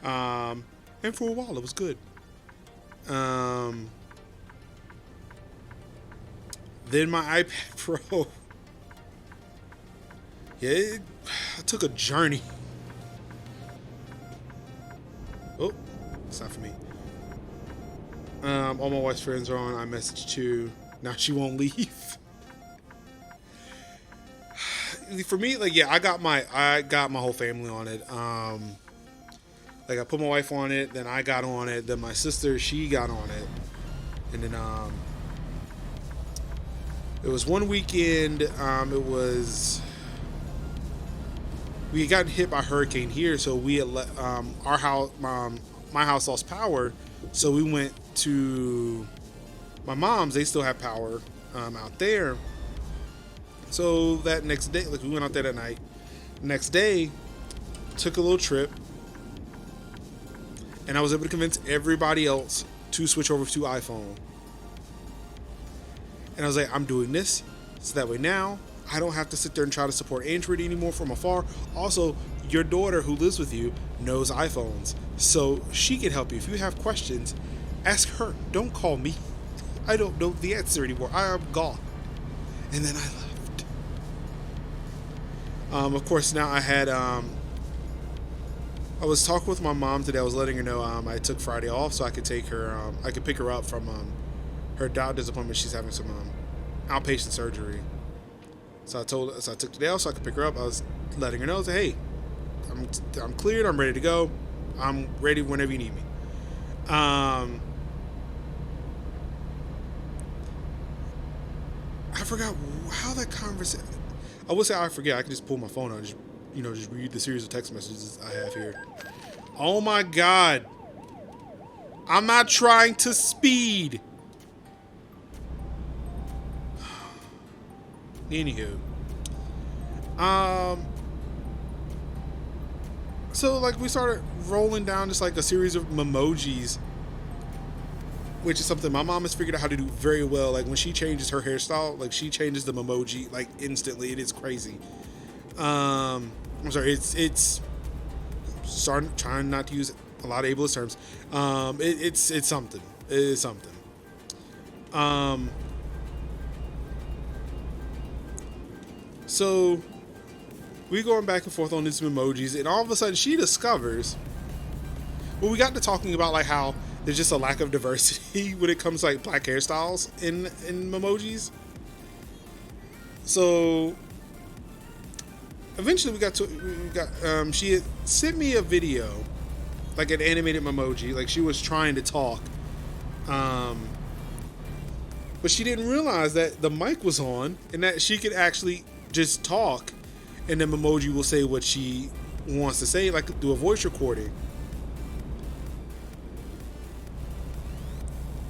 And for a while it was good. Then my iPad Pro. Yeah, it took a journey. Oh, it's not for me. All my wife's friends are on iMessage too. Now she won't leave. For me, like, yeah, I got my whole family on it. Like, I put my wife on it, then I got on it, then my sister, she got on it, and then it was one weekend. We had gotten hit by a hurricane here, so we had our house, my house lost power, so we went to my mom's. They still have power out there. So that next day, like, we went out there that night. Next day, took a little trip, and I was able to convince everybody else to switch over to iPhone. And I was like, I'm doing this so that way now I don't have to sit there and try to support Android anymore from afar. Also, your daughter who lives with you knows iPhones, so she can help you. If you have questions, ask her. Don't call me. I don't know the answer anymore. I am gone. And then I left. Of course, now I had I was talking with my mom today. I was letting her know I took Friday off so I could take her. I could pick her up from her doctor's appointment. She's having some outpatient surgery. So I took today off so I could pick her up. I was letting her know, say, hey, I'm cleared. I'm ready to go. I'm ready whenever you need me. I forgot how that conversation. I would say I forget. I can just pull my phone out and just read the series of text messages I have here. Oh my God. I'm not trying to speed. Anywho. So, like, we started rolling down just like a series of memojis, which is something my mom has figured out how to do very well. Like, when she changes her hairstyle, like, she changes the memoji like instantly. It is crazy. I'm sorry. It's trying not to use a lot of ableist terms. It's something. It is something. So we going back and forth on these emojis, and all of a sudden she discovers. Well, we got to talking about like how there's just a lack of diversity when it comes to like black hairstyles in emojis. So eventually she had sent me a video, like an animated emoji, like she was trying to talk, but she didn't realize that the mic was on and that she could actually just talk, and the emoji will say what she wants to say, like do a voice recording.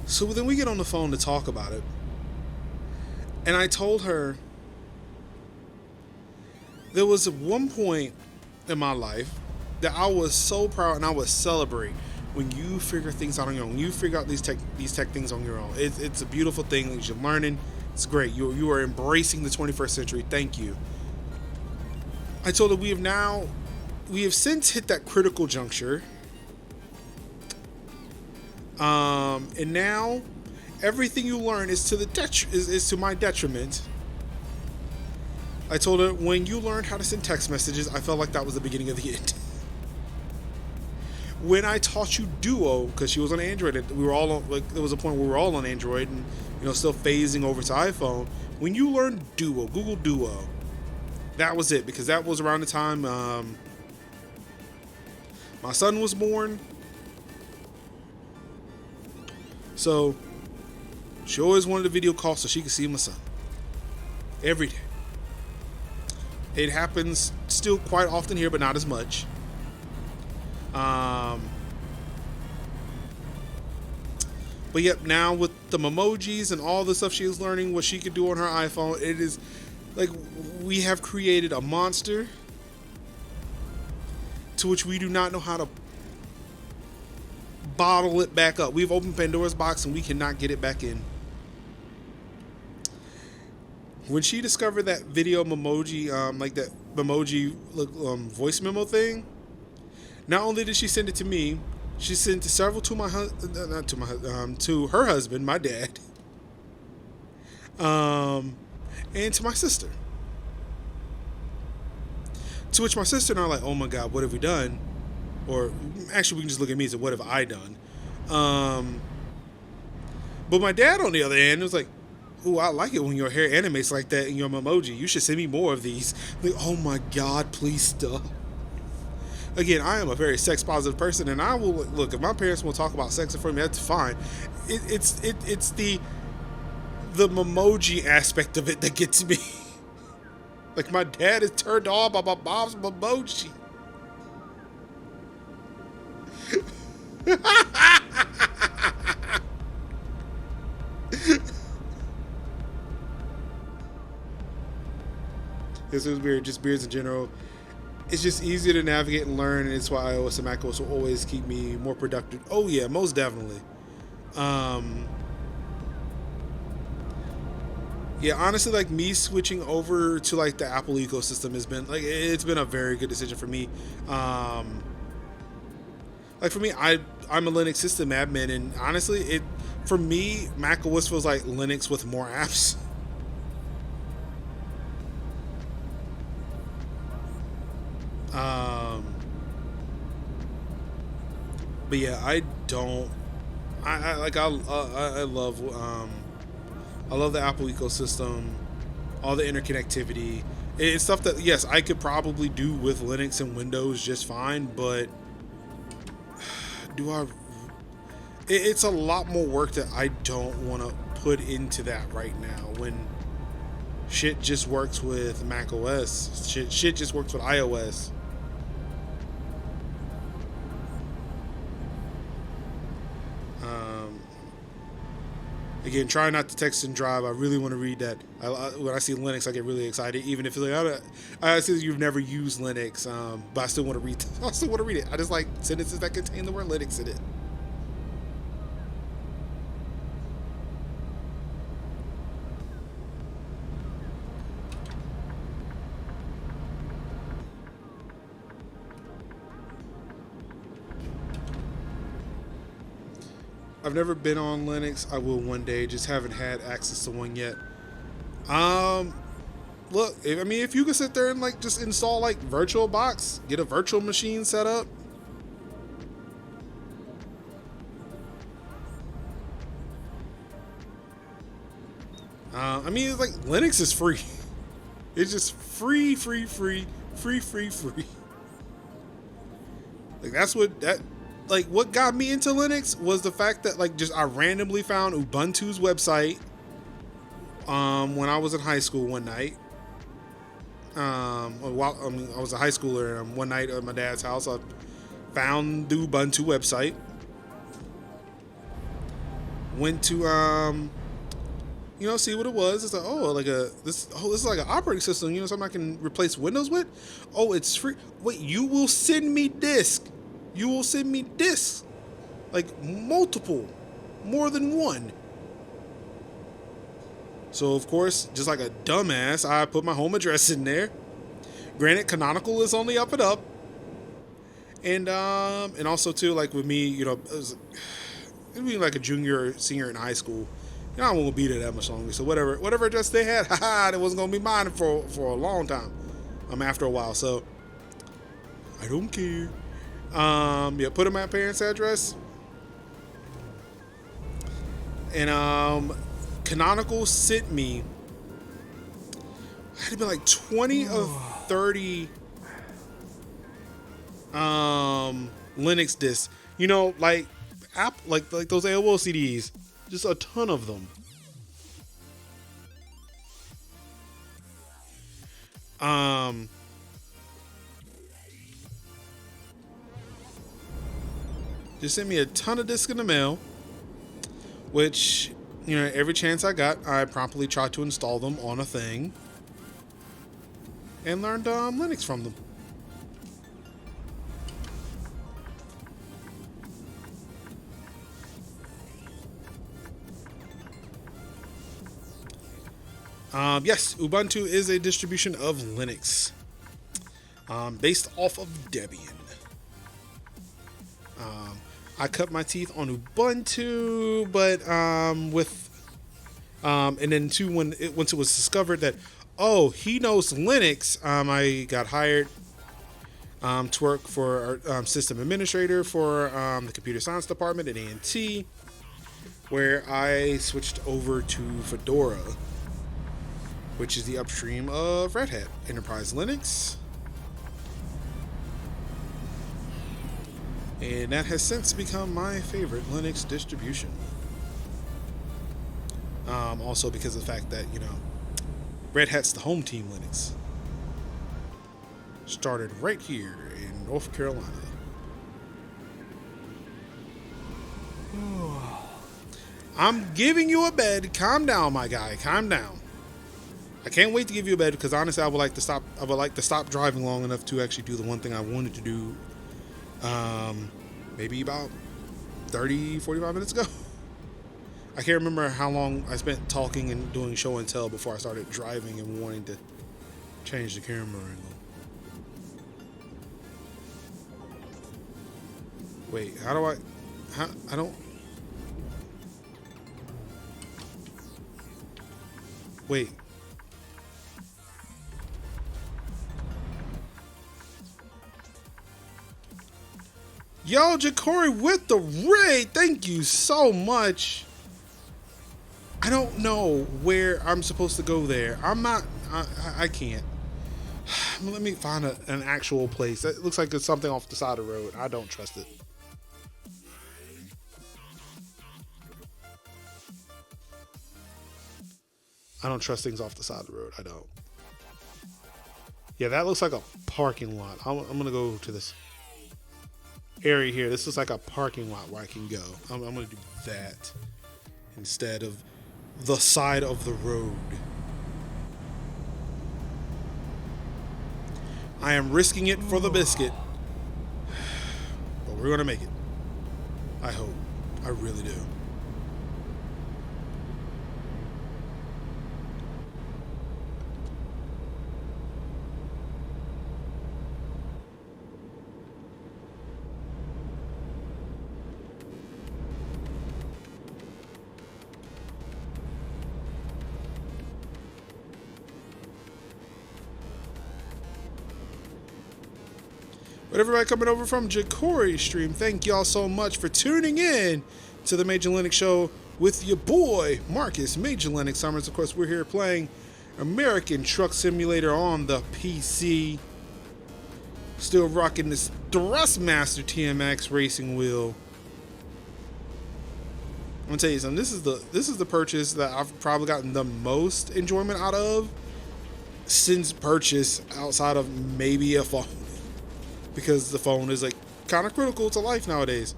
So then we get on the phone to talk about it, and I told her there was one point in my life that I was so proud and I would celebrate when you figure things out on your own. You figure out these tech things on your own. It's a beautiful thing that you're learning. It's great. You are embracing the 21st century. Thank you. I told her we have since hit that critical juncture. And now everything you learn is to my detriment. I told her when you learned how to send text messages, I felt like that was the beginning of the end. When I taught you Duo, because she was on Android, we were all on, like, there was a point where we were all on Android and, still phasing over to iPhone. When you learned Duo, Google Duo, that was it, because that was around the time my son was born. So she always wanted a video call so she could see my son every day. It happens still quite often here, but not as much. But yep, now with the emojis and all the stuff she is learning, what she could do on her iPhone, it is like we have created a monster to which we do not know how to bottle it back up. We've opened Pandora's box and we cannot get it back in. when she discovered that video memoji, like that memoji voice memo thing, not only did she send it to me, she sent it to several to my not to my to her husband, my dad, and to my sister. To which my sister and I are like, oh my god, what have we done? Or actually, we can just look at me and say, what have I done? But my dad, on the other hand, was like, ooh, I like it when your hair animates like that in your emoji. You should send me more of these. Like, oh my god, please stop. Again, I am a very sex positive person, and I will look, if my parents will talk about sex in front of me, that's fine. It's the memoji aspect of it that gets me. Like, my dad is turned on by my mom's memoji. This is weird, just beards in general. It's just easier to navigate and learn, and it's why iOS and macOS will always keep me more productive. Oh yeah, most definitely. Yeah, honestly, like me switching over to like the Apple ecosystem has been like, it's been a very good decision for me. Like for me, I'm a Linux system admin, and honestly, for me, macOS feels like Linux with more apps. But yeah, I don't. I like I love I love the Apple ecosystem, all the interconnectivity. It's stuff that, yes, I could probably do with Linux and Windows just fine, but do I? It's a lot more work that I don't want to put into that right now. When shit just works with Mac OS, shit just works with iOS. Again, try not to text and drive. I really want to read that. When I see Linux, I get really excited, even if it's like, I see you've never used Linux, but I still want to read. I still want to read it. I just like sentences that contain the word Linux in it. I've never been on Linux. I will one day. Just haven't had access to one yet. Look, if you could sit there and like just install like VirtualBox, get a virtual machine set up. It's like Linux is free. It's just free. Like what got me into Linux was the fact that I randomly found Ubuntu's website when I was in high school one night. I was a high schooler, and one night at my dad's house, I found the Ubuntu website. Went to see what it was. It's like, this is like an operating system, something I can replace Windows with. Oh, it's free. Wait, you will send me disc. You will send me discs, like multiple, more than one. So of course, just like a dumbass, I put my home address in there. Granted, Canonical is only up and up, and also too, like with me, it was being like a junior or senior in high school. I won't be there that much longer. So whatever address they had, that wasn't gonna be mine for a long time. After a while, so I don't care. Put in my parents' address, and Canonical sent me. I had to be like 20 of 30 Linux discs. Like those AOL CDs, just a ton of them. Just sent me a ton of discs in the mail, which, every chance I got, I promptly tried to install them on a thing and learned Linux from them. Yes, Ubuntu is a distribution of Linux, based off of Debian. I cut my teeth on Ubuntu, but and then too, once it was discovered that, oh, he knows Linux, I got hired to work for our system administrator for the computer science department at A&T, where I switched over to Fedora, which is the upstream of Red Hat Enterprise Linux. And that has since become my favorite Linux distribution. Also because of the fact that, Red Hat's the home team Linux. Started right here in North Carolina. I'm giving you a bed. Calm down, my guy. Calm down. I can't wait to give you a bed because honestly, I would like to stop driving long enough to actually do the one thing I wanted to do. Maybe about 30, 45 minutes ago. I can't remember how long I spent talking and doing show and tell before I started driving and wanting to change the camera angle. Wait, I don't. Wait. Yo, Jacory with the raid. Thank you so much. I don't know where I'm supposed to go there. I can't. Let me find an actual place. It looks like it's something off the side of the road. I don't trust it. I don't trust things off the side of the road. I don't. Yeah, that looks like a parking lot. I'm going to go to this area here. This is like a parking lot where I can go. I'm going to do that instead of the side of the road. I am risking it for the biscuit, but we're going to make it. I hope. I really do. But everybody coming over from Jacory's stream, thank y'all so much for tuning in to the Major Linux Show with your boy, Marcus, Major Linux Summers. Of course, we're here playing American Truck Simulator on the PC. Still rocking this Thrustmaster TMX racing wheel. I'm gonna tell you something. This is the purchase that I've probably gotten the most enjoyment out of since purchase, outside of maybe a phone. Because the phone is like kind of critical to life nowadays.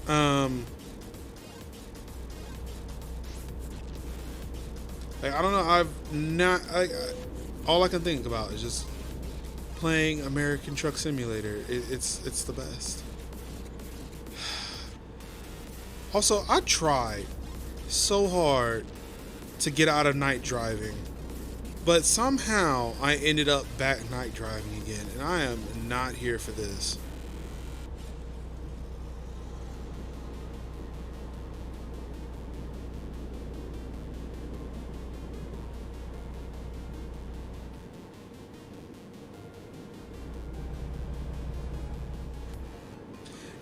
Like, I don't know. All I can think about is just playing American Truck Simulator. It's the best. Also, I tried so hard to get out of night driving, but somehow I ended up back night driving again, and I am not here for this.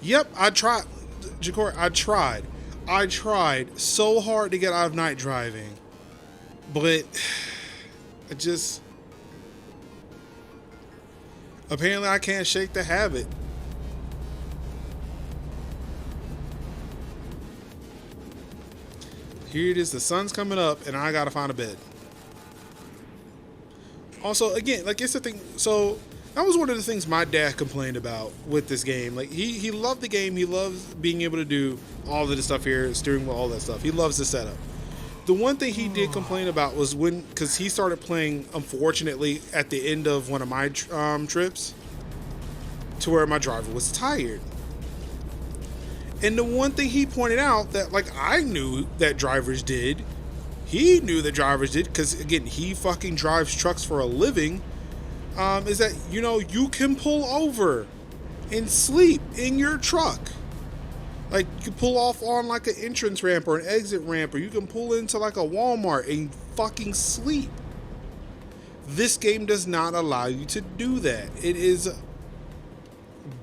Yep, I tried. Jacory, I tried so hard to get out of night driving, but apparently I can't shake the habit. Here it is, the sun's coming up and I gotta find a bed. Also, again, like, it's the thing, so that was one of the things my dad complained about with this game. Like, he loved the game, he loves being able to do all of this stuff here, steering wheel, all that stuff. He loves the setup. The one thing he did complain about was because he started playing, unfortunately, at the end of one of my trips, to where my driver was tired. And the one thing he pointed out that, like, I knew that drivers did he knew the drivers did, because again, he fucking drives trucks for a living, is that, you know, you can pull over and sleep in your truck. Like, you can pull off on like an entrance ramp or an exit ramp, or you can pull into like a Walmart and fucking sleep. This game does not allow you to do that. It is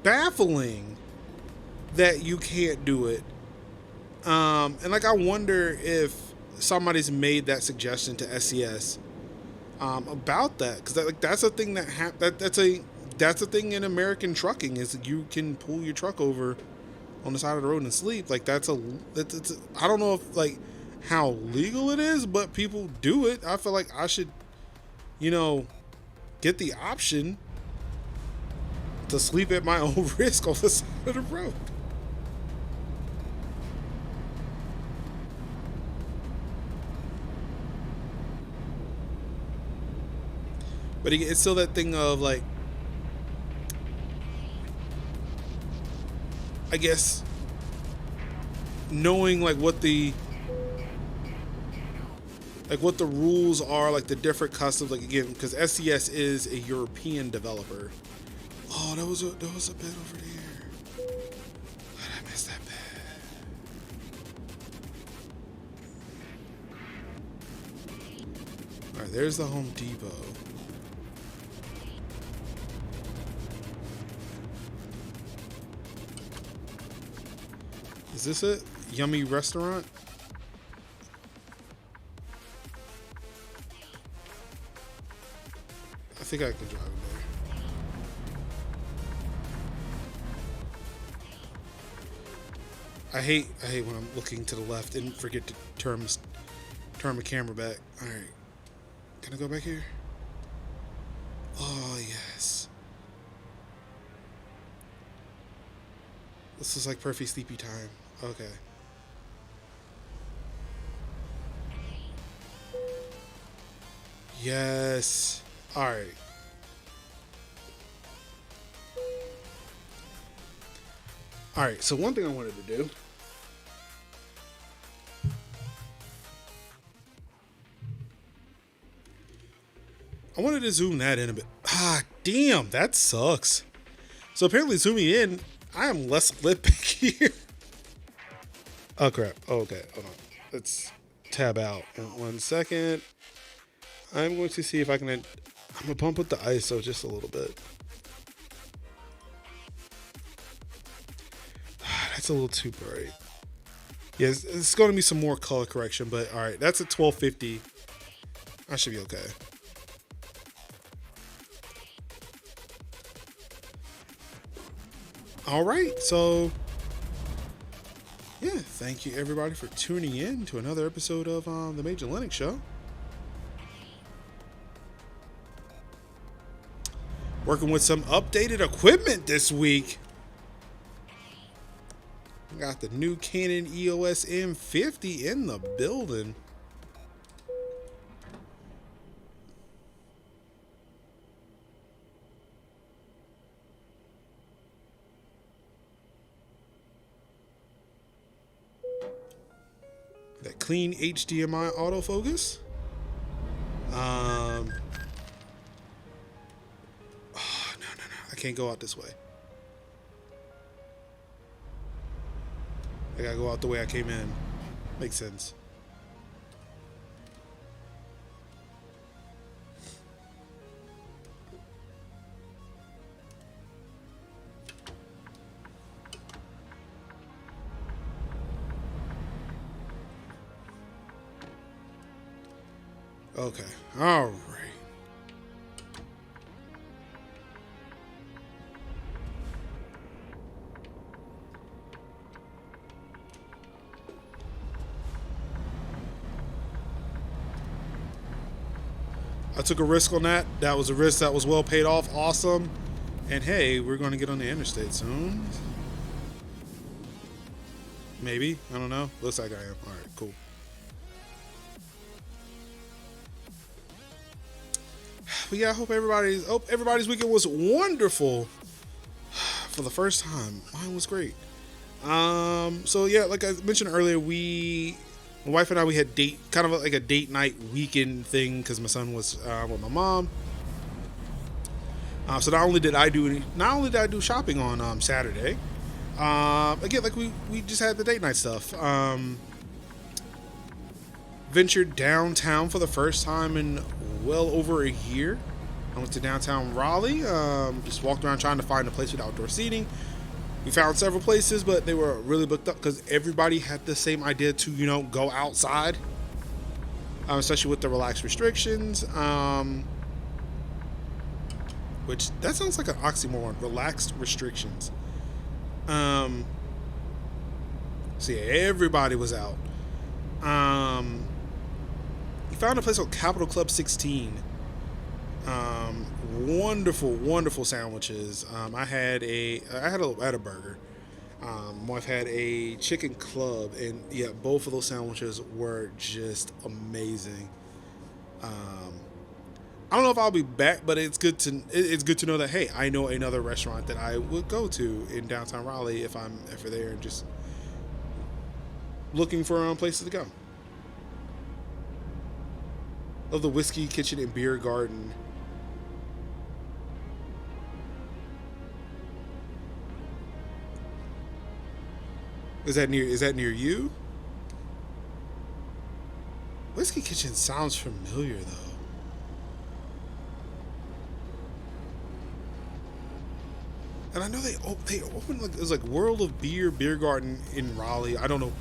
baffling that you can't do it. And like, I wonder if somebody's made that suggestion to SCS about that, because that, like, that's a thing that that's a thing in American trucking, is that you can pull your truck over on the side of the road and sleep. Like, that's I don't know if, like, how legal it is, but people do it. I feel like I should, you know, get the option to sleep at my own risk on the side of the road. But it's still that thing of, like, I guess, knowing like what the rules are, like the different customs, like, again, because SCS is a European developer. Oh, there was a bed over there. How did I miss that bed? All right, there's the Home Depot. Is this it? Yummy restaurant? I think I can drive in there. I hate when I'm looking to the left and forget to turn the camera back. All right, can I go back here? Oh yes. This is like perfect sleepy time. Okay. Yes. All right. All right. So one thing I wanted to do. I wanted to zoom that in a bit. Ah, damn, that sucks. So apparently zooming in, I am less lit back here. Oh crap. Oh, okay, hold on. Let's tab out in 1 second. I'm going to see if I can. I'm gonna pump up the ISO just a little bit. That's a little too bright. Yes, it's going to be some more color correction, but all right, that's at 1250. I should be okay. All right, so yeah, thank you everybody for tuning in to another episode of the Major Linux Show. Working with some updated equipment this week. Got the new Canon EOS M50 in the building. That clean HDMI autofocus. Oh, no. I can't go out this way. I gotta go out the way I came in. Makes sense. Okay. All right. I took a risk on that. That was a risk that was well paid off. Awesome. And hey, we're going to get on the interstate soon. Maybe. I don't know. Looks like I am. All right, cool. But yeah, I hope everybody's weekend was wonderful. For the first time, mine was great. So yeah, like I mentioned earlier, we My wife and I, we had kind of like a date night weekend thing because my son was with my mom. So not only did I do shopping on Saturday. Again, like we just had the date night stuff. Ventured downtown for the first time in well over a year. I went to downtown Raleigh. Just walked around trying to find a place with outdoor seating. We found several places, but they were really booked up because everybody had the same idea to, go outside. Especially with the relaxed restrictions. Which, that sounds like an oxymoron. Relaxed restrictions. So yeah, everybody was out. We found a place called Capital Club 16. Wonderful sandwiches. I had a burger. My wife had a chicken club, and yeah, both of those sandwiches were just amazing. I don't know if I'll be back, but it's good to know that, hey, I know another restaurant that I would go to in downtown Raleigh if I'm ever there and just looking for places to go. Love the Whiskey Kitchen and Beer Garden. Is that near you? Whiskey Kitchen sounds familiar though. And I know they opened like, it was like World of Beer Garden in Raleigh. I don't know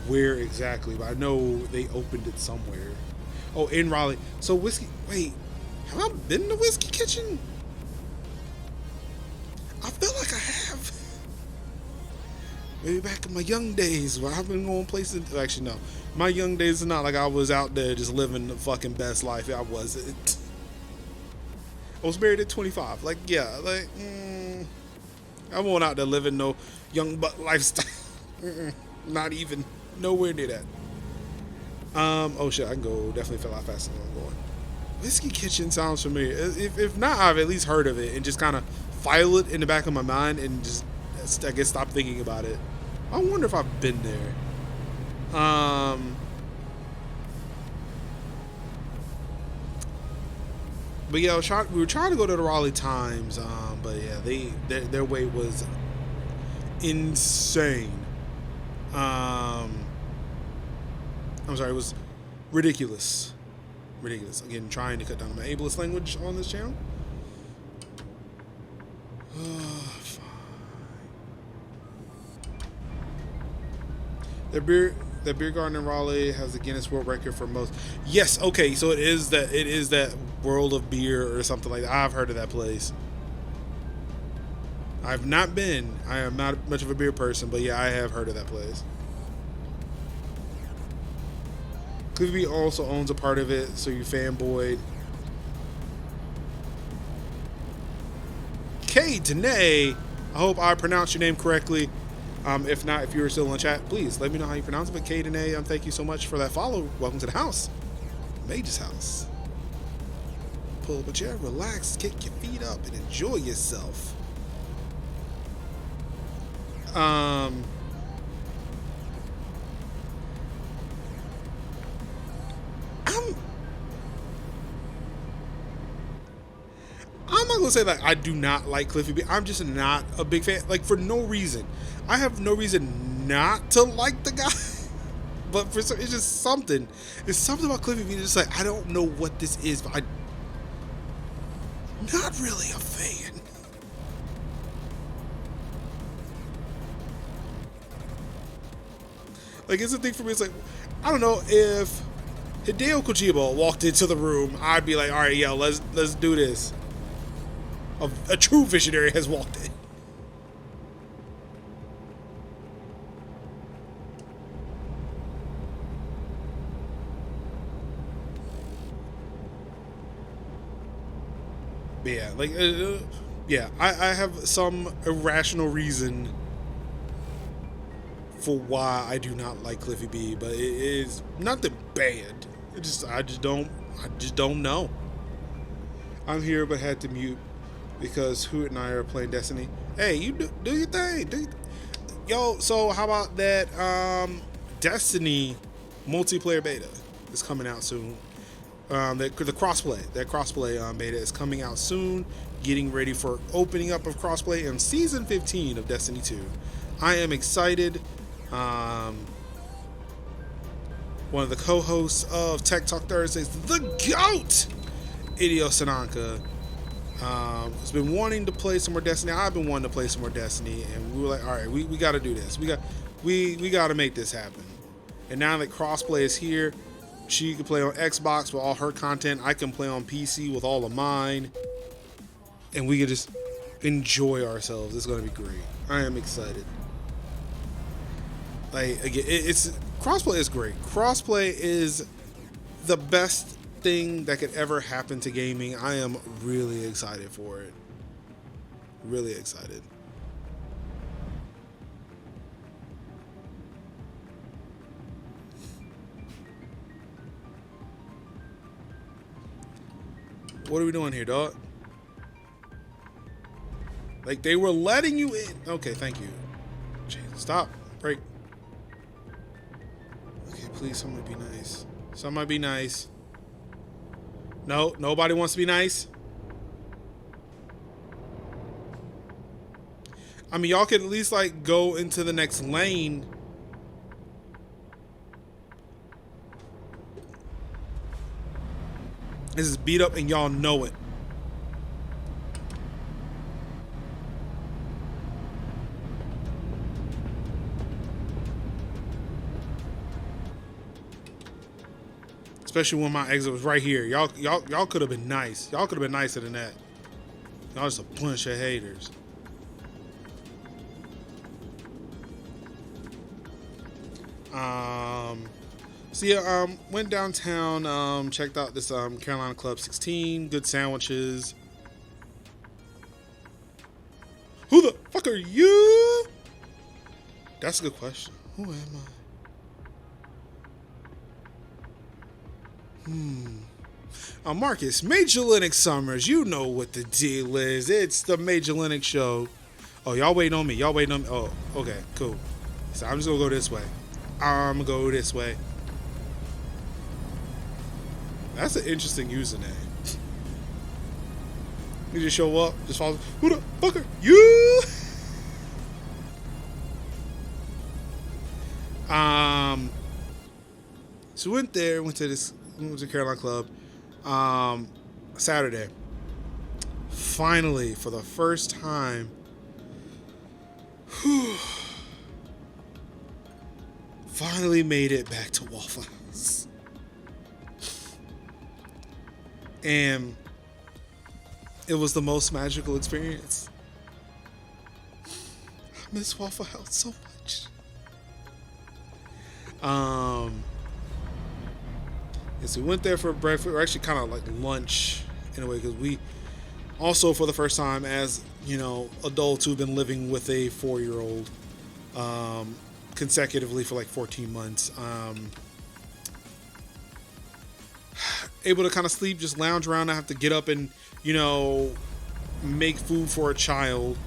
where exactly, but I know they opened it somewhere. Oh, in Raleigh. So wait, have I been to Whiskey Kitchen? I feel like I have. Maybe back in my young days where I've been going places. Actually, no. My young days is not like I was out there just living the fucking best life. I wasn't. I was married at 25. Like, yeah, like, I wasn't out there living no young buck lifestyle. Not even nowhere near that. Oh shit, I can go definitely fill out faster than I'm going. Whiskey Kitchen sounds familiar. If not, I've at least heard of it and just kind of file it in the back of my mind and just, I guess, stop thinking about it. I wonder if I've been there. But yeah, we were trying to go to the Raleigh Times, but yeah, their wait was insane. I'm sorry, it was ridiculous. Again, trying to cut down on my ableist language on this channel. Fine. The beer garden in Raleigh has the Guinness World Record for most. Yes, okay, so it is that World of Beer or something like that. I've heard of that place. I've not been. I am not much of a beer person, but yeah, I have heard of that place. Cliffy also owns a part of it, so you fanboyed. K. Danae, I hope I pronounced your name correctly. If not, if you're still in the chat, please let me know how you pronounce it. But K. Danae, thank you so much for that follow. Welcome to the house. Major's house. Pull up a chair, relax, kick your feet up, and enjoy yourself. I'm not gonna say that I do not like Cliffy B. I'm just not a big fan. Like, for no reason. I have no reason not to like the guy. But it's just something. It's something about Cliffy B. It's just like, I don't know what this is, but I'm not really a fan. Like, it's a thing for me. It's like, I don't know, if Hideo Kojima walked into the room, I'd be like, all right, yo, let's do this. A true visionary has walked in. But yeah, like, yeah, I have some irrational reason for why I do not like Cliffy B, but it is not the band. I just don't know. I'm here, but had to mute because Hoot and I are playing Destiny. Hey, you do your thing. Yo, so how about that? Destiny multiplayer beta is coming out soon. The crossplay beta is coming out soon. Getting ready for opening up of crossplay in season 15 of Destiny 2. I am excited. One of the co-hosts of Tech Talk Thursdays, the GOAT, Hideo Sananka, has been wanting to play some more Destiny. I've been wanting to play some more Destiny, and we were like, all right, we got to do this. We got to make this happen. And now that crossplay is here, she can play on Xbox with all her content. I can play on PC with all of mine, and we can just enjoy ourselves. It's going to be great. I am excited. Like, again, it's crossplay is great. Crossplay is the best thing that could ever happen to gaming. I am really excited for it. Really excited. What are we doing here, dog? Like, they were letting you in. Okay, thank you. Jeez, stop. Break. Okay, please, somebody be nice. Somebody be nice. No, nobody wants to be nice. I mean, y'all could at least, like, go into the next lane. This is beat up and y'all know it. Especially when my exit was right here. Y'all could have been nice. Y'all could have been nicer than that. Y'all just a bunch of haters. So yeah, went downtown, checked out this Carolina Club 16, good sandwiches. Who the fuck are you? That's a good question. Who am I? Marcus, MajorLinux Summers, you know what the deal is. It's the MajorLinux show. Oh, y'all waiting on me. Y'all waiting on me. Oh, okay, cool. So I'm just gonna go this way. I'm gonna go this way. That's an interesting username. You just show up, just follow. Who the fuck are you? So went to Carolina Club, Saturday. Finally, for the first time, finally made it back to Waffle House. And it was the most magical experience. I miss Waffle House so much. So we went there for breakfast, or actually kind of like lunch in a way, because we also, for the first time, as you know, adults who've been living with a 4-year-old consecutively for like 14 months, able to kind of sleep, just lounge around, not have to get up and, you know, make food for a child.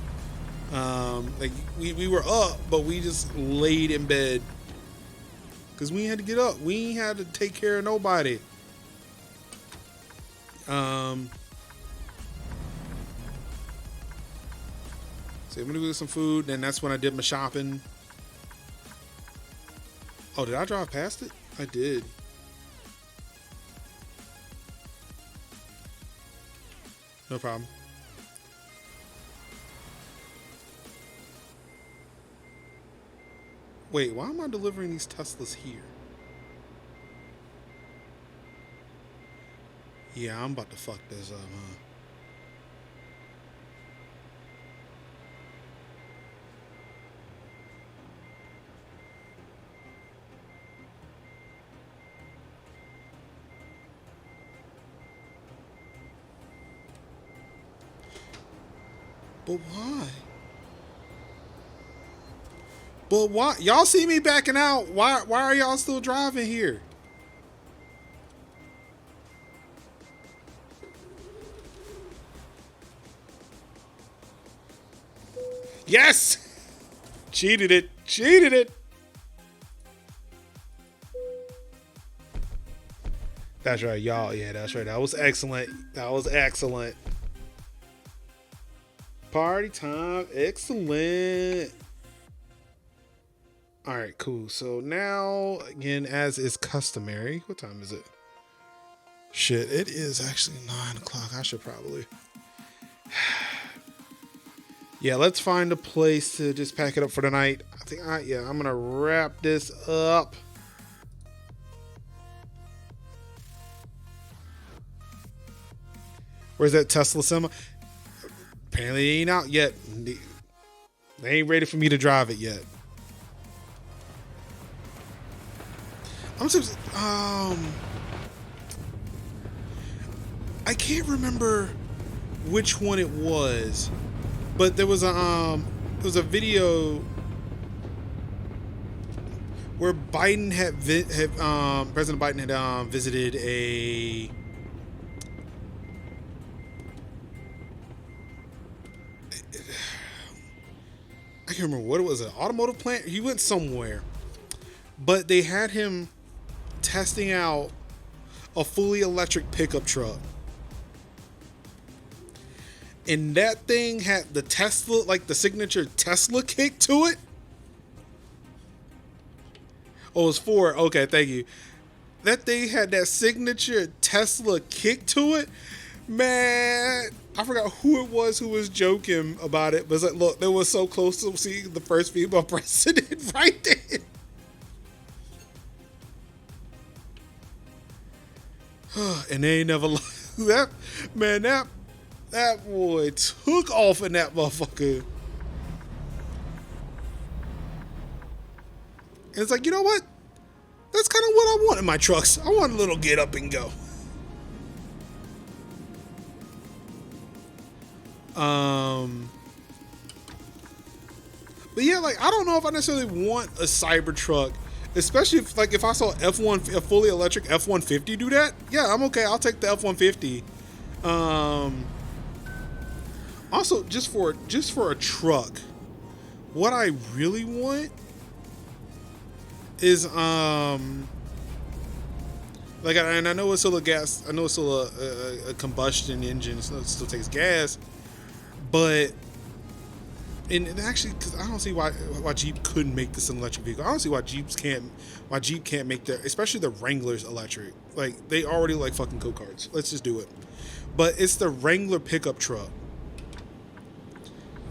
Like we were up, but we just laid in bed because we had to get up. We had to take care of nobody. So I'm gonna go get some food, and that's when I did my shopping. Oh, did I drive past it? I did. No problem. Wait, why am I delivering these Teslas here? Yeah, I'm about to fuck this up, huh? But why? But why? Y'all see me backing out. Why are y'all still driving here? Yes! Cheated it. Cheated it. That's right, y'all. Yeah, that's right. That was excellent. That was excellent. Party time. Excellent. All right, cool. So now, again, as is customary, what time is it? Shit, it is actually 9 o'clock. I should probably. Yeah, let's find a place to just pack it up for the night. I think, I'm going to wrap this up. Where's that Tesla semi? Apparently it ain't out yet. They ain't ready for me to drive it yet. I can't remember which one it was, but there was a video where Biden President Biden had visited a I can't remember what it was, an automotive plant. He went somewhere, but they had him testing out a fully electric pickup truck. And that thing had the Tesla, like the signature Tesla kick to it. Oh, it was Ford. Okay, thank you. That thing had that signature Tesla kick to it. Man, I forgot who it was who was joking about it. But it's like, look, they were so close to seeing the first female president right there. And they ain't never that man, that boy took off in that motherfucker. And it's like, you know what? That's kind of what I want in my trucks. I want a little get up and go. But yeah, like, I don't know if I necessarily want a Cybertruck, especially if I saw a fully electric F-150 do that. Yeah, I'm okay. I'll take the F-150. Also, just for a truck, what I really want is and I know it's still a gas. I know it's still a combustion engine. So it still takes gas, but and actually, because I don't see why Jeep couldn't make this an electric vehicle. I don't see why Jeep can't make their, especially the Wranglers, electric. Like, they already like fucking go-karts. Let's just do it. But it's the Wrangler pickup truck.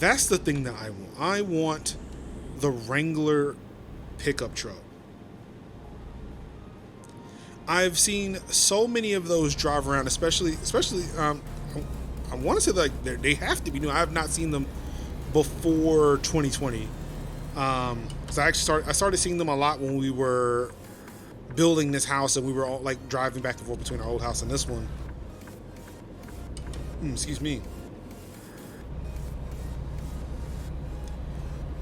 That's the thing that I want. I want the Wrangler pickup truck. I've seen so many of those drive around, especially. I want to say like they have to be new. I have not seen them before 2020. Because I started seeing them a lot when we were building this house and we were all like driving back and forth between our old house and this one. Excuse me.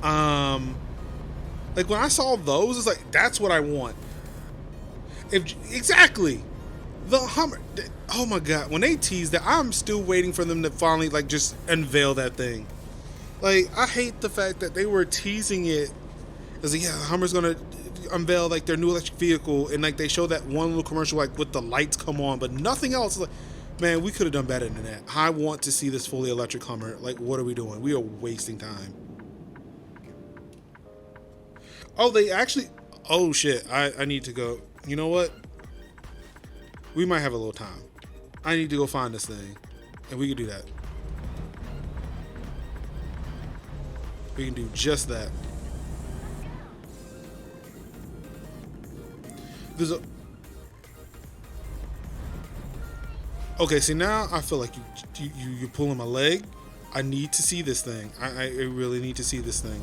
Like when I saw those, it's like, that's what I want. Exactly. The Hummer. Oh my God. When they teased that, I'm still waiting for them to finally like just unveil that thing. Like, I hate the fact that they were teasing it as like, yeah, the Hummer's gonna unveil like their new electric vehicle, and like they show that one little commercial like with the lights come on, but nothing else. Like, man, we could have done better than that. I want to see this fully electric Hummer. Like, what are we doing? We are wasting time. Oh, they actually. Oh shit! I need to go. You know what? We might have a little time. I need to go find this thing, and we can do that. We can do just that. There's a. Okay, see now I feel like you're pulling my leg. I need to see this thing. I really need to see this thing.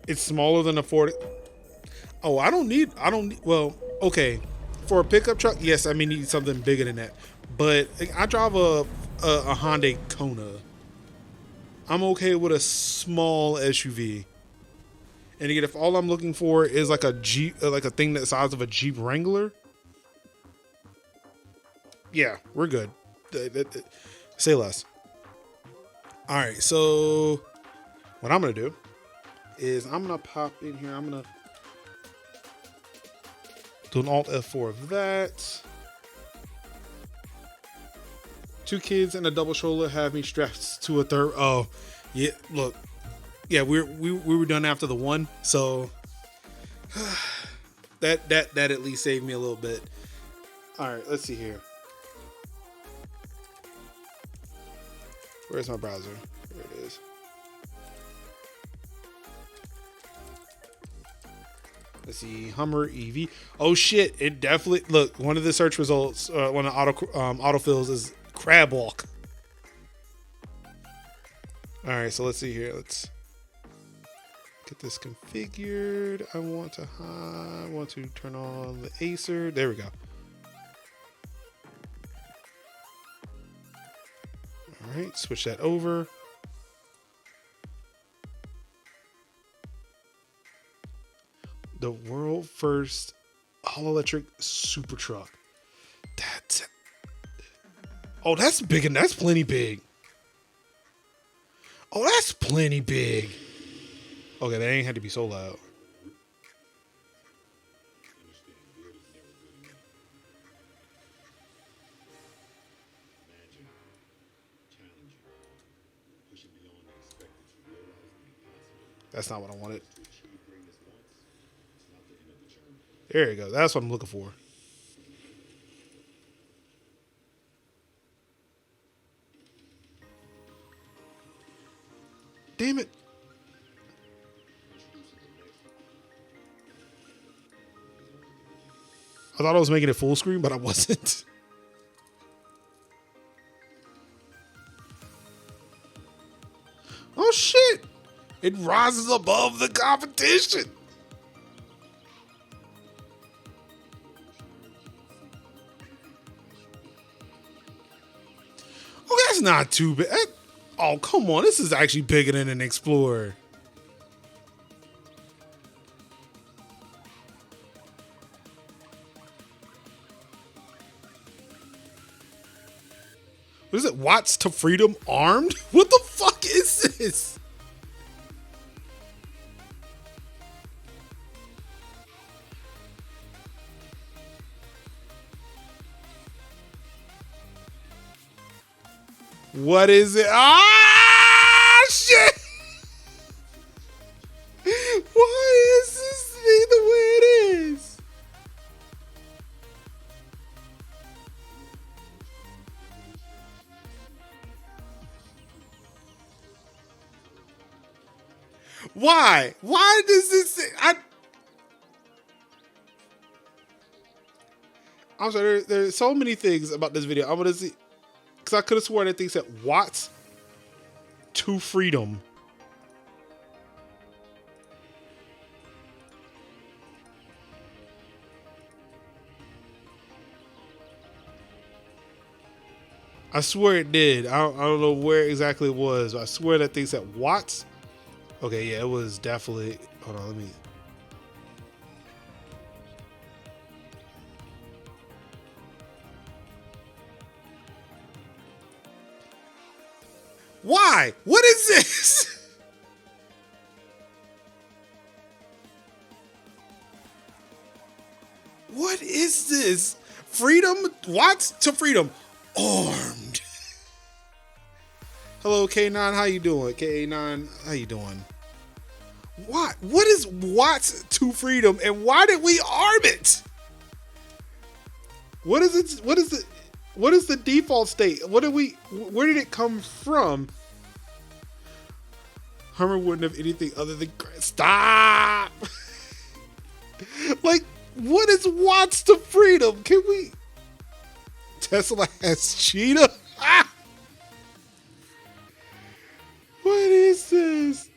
It's smaller than a 40. Oh, well, okay. For a pickup truck, yes, I may need something bigger than that. But I drive a Hyundai Kona. I'm okay with a small SUV. And again, if all I'm looking for is like a Jeep, like a thing the size of a Jeep Wrangler, yeah, we're good. Say less. All right, so what I'm gonna do is I'm gonna pop in here. I'm gonna do an Alt F4 of that. 2 kids and a double stroller have me strapped to a third. Oh, yeah. Look, yeah, we were done after the one, so that at least saved me a little bit. All right, let's see here. Where's my browser? There it is. Let's see, Hummer EV. Oh shit! It definitely look. One of the search results, one of the autofills is Crabwalk. All right, so let's see here. Let's get this configured. I want to turn on the Acer. There we go. All right, switch that over. The world first all-electric super truck. That's big, and that's plenty big. Oh, that's plenty big. Okay, that ain't had to be so loud. That's not what I wanted. There you go. That's what I'm looking for. Damn it. I thought I was making it full screen, but I wasn't. Oh, shit. It rises above the competition. Oh, that's not too bad. Oh, come on. This is actually bigger than an Explorer. What is it? Watts to Freedom Armed? What the fuck is this? What is it? Ah, shit! Why is this thing the way it is? Why? Why does this? I'm sorry. There's so many things about this video. I'm gonna see. Because I could have sworn that thing said Watts to Freedom. I swear it did. I don't know where exactly it was, but I swear that thing said Watts. Okay, yeah, it was definitely. Hold on, let me. Why? What is this? What is this? Freedom? Watts to Freedom. Armed. Hello, K9. How you doing? K9, how you doing? What is Watts to Freedom, and why did we arm it? What is it? What is the default state? Where did it come from? Hummer wouldn't have anything other than stop. Like, what is Watts to Freedom? Can we? Tesla has cheetah. Ah! What is this?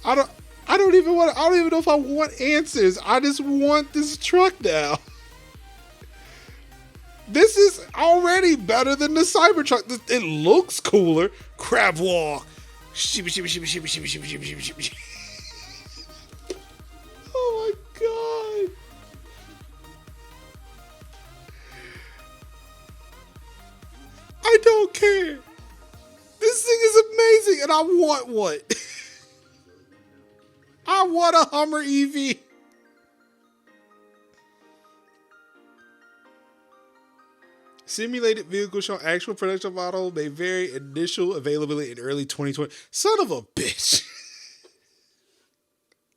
I don't even know if I want answers. I just want this truck now. This is already way better than the Cybertruck. It looks cooler. Crabwalk. Oh my god. I don't care. This thing is amazing and I want one. I want a Hummer EV. Simulated vehicle showing actual production model may vary initial availability in early 2020. Son of a bitch.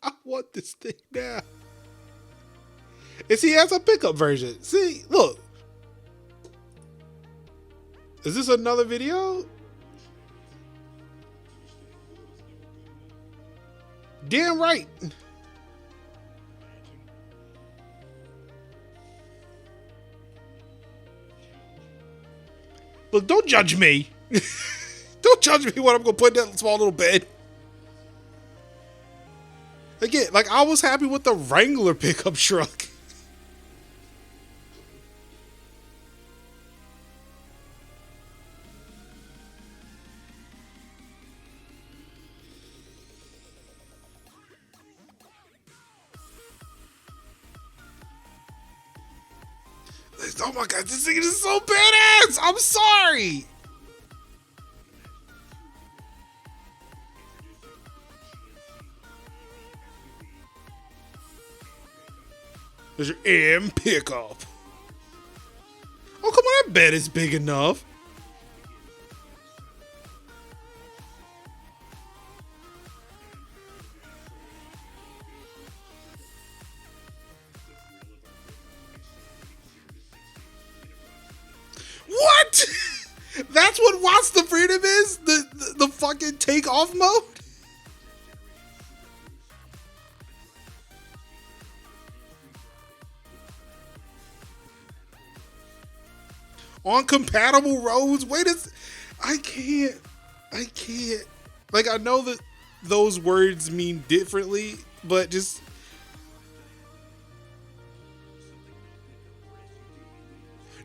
I want this thing now. And see, he has a pickup version. See, look. Is this another video? Damn right. Look, don't judge me. Don't judge me what I'm going to put in that small little bed. Again, like I was happy with the Wrangler pickup truck. Oh my god, this thing is so badass! I'm sorry! There's your M pickup. Oh, come on, that bed is big enough. What? That's what Watch the Freedom is? The fucking takeoff mode? On compatible roads? Wait a... I can't. Like, I know that those words mean differently, but just...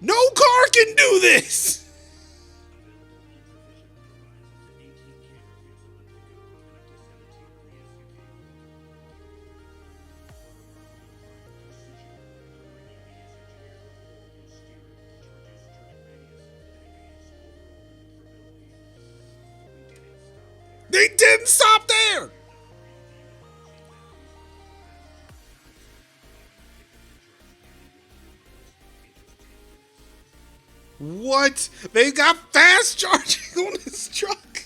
No car can do this! They didn't stop there! What? They got fast charging on this truck?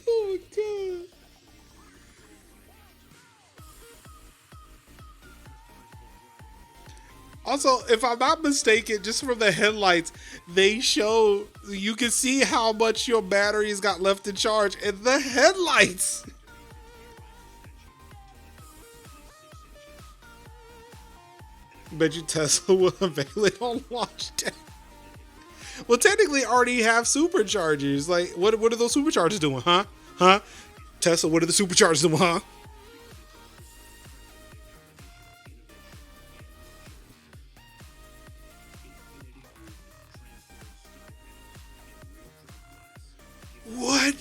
Oh my god. Also, if I'm not mistaken, just from the headlights, they show, you can see how much your batteries got left to charge in the headlights. Bet you Tesla will unveil it on launch day. Well, technically, already have superchargers. Like, what are those superchargers doing, huh? Huh? Tesla, what are the superchargers doing, huh? What?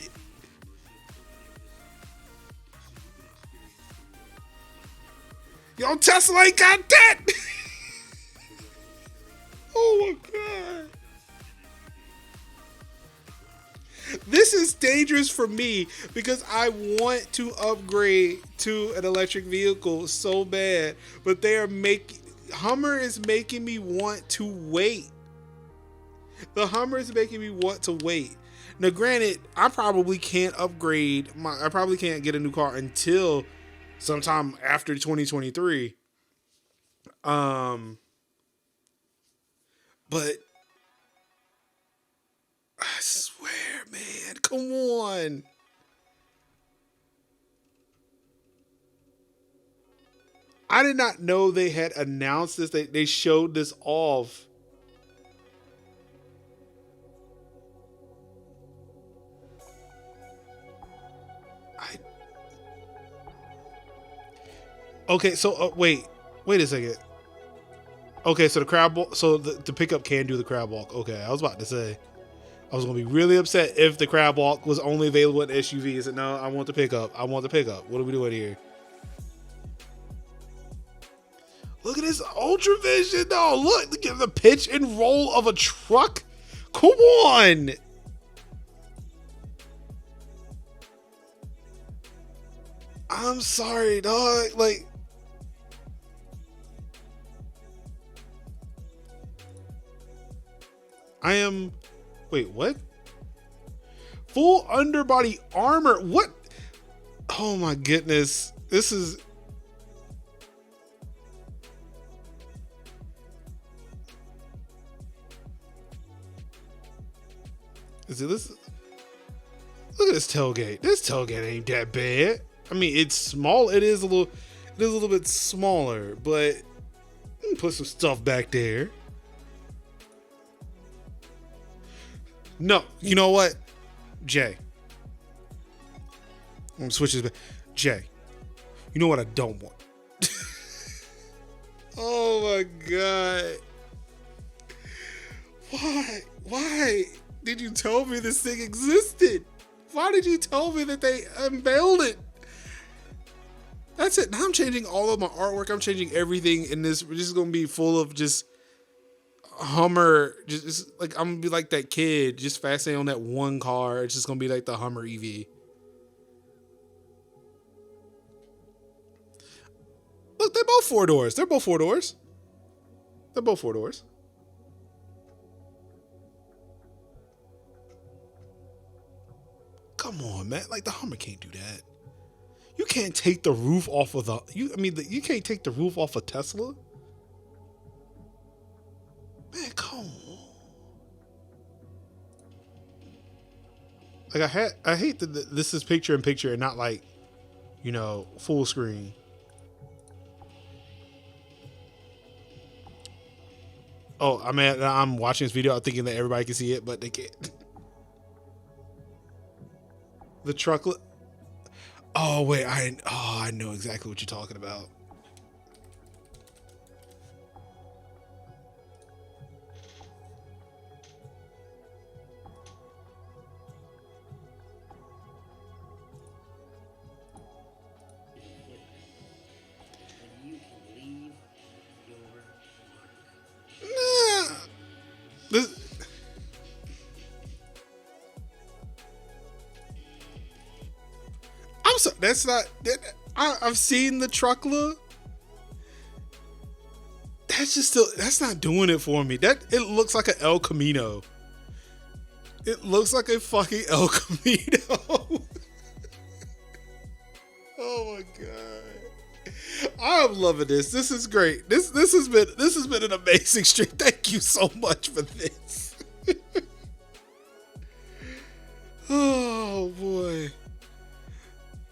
Yo, Tesla ain't got that! Oh my god. This is dangerous for me because I want to upgrade to an electric vehicle so bad, but they are Hummer is making me want to wait. The Hummer is making me want to wait. Now, granted, I probably can't upgrade I probably can't get a new car until sometime after 2023. But I swear, man, come on. I did not know they had announced this. They showed this off. Okay, so wait a second. Okay, so the crab walk, so the pickup can do the crab walk. Okay, I was about to say, I was gonna be really upset if the crab walk was only available in SUV. I said, no, I want the pickup. I want the pickup. What are we doing here? Look at this ultra vision. No, look at the pitch and roll of a truck. Come on. I'm sorry, dog. Like, I am. Wait, what? Full underbody armor. What? Oh my goodness. This is. Is it this? Look at this tailgate. This tailgate ain't that bad. I mean, it's small. It is a little bit smaller, but you can put some stuff back there. No, you know what, Jay? I'm gonna switch this back. Jay, you know what I don't want? Oh my god! Why did you tell me this thing existed? Why did you tell me that they unveiled it? That's it. Now I'm changing all of my artwork. I'm changing everything in this. We're just gonna be full of just Hummer. Just like I'm gonna be like that kid, just fascinated on that one car. It's just gonna be like the Hummer EV. Look, they're both 4 doors. They're both 4 doors. They're both 4 doors. Come on, man. Like the Hummer can't do that. You can't take the roof off of you can't take the roof off of Tesla. Man, come on. Like I hate that this is picture in picture and not like, you know, full screen. Oh, I mean, I'm watching this video thinking that everybody can see it, but they can't. The truck. Oh wait, I know exactly what you're talking about. Nah. I'm sorry, that's not. I've seen the truckler. That's just still. That's not doing it for me. That it looks like an El Camino. It looks like a fucking El Camino. Oh my god. I'm loving this. This is great. This has been an amazing stream. Thank you so much for this. Oh boy.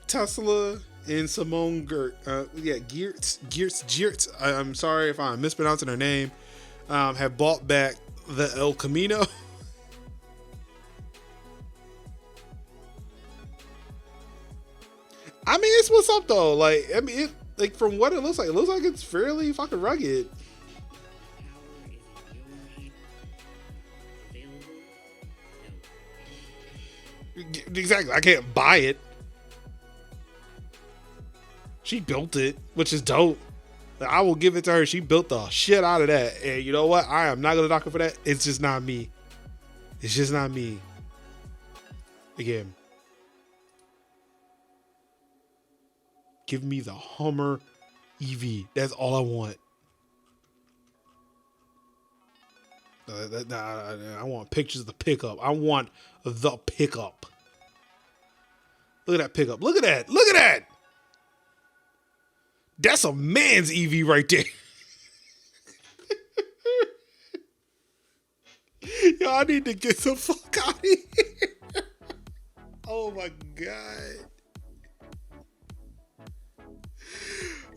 Tesla and Simone Geertz. I'm sorry if I'm mispronouncing her name. Have bought back the El Camino. I mean, it's what's up though. Like, I mean, like from what it looks like it's fairly fucking rugged. Exactly. I can't buy it. She built it, which is dope. I will give it to her. She built the shit out of that. And you know what? I am not going to knock her for that. It's just not me. It's just not me. Again. Give me the Hummer EV. That's all I want. I want pictures of the pickup. I want the pickup. Look at that pickup. Look at that. Look at that. That's a man's EV right there. Yo, I need to get the fuck out of here. Oh my god.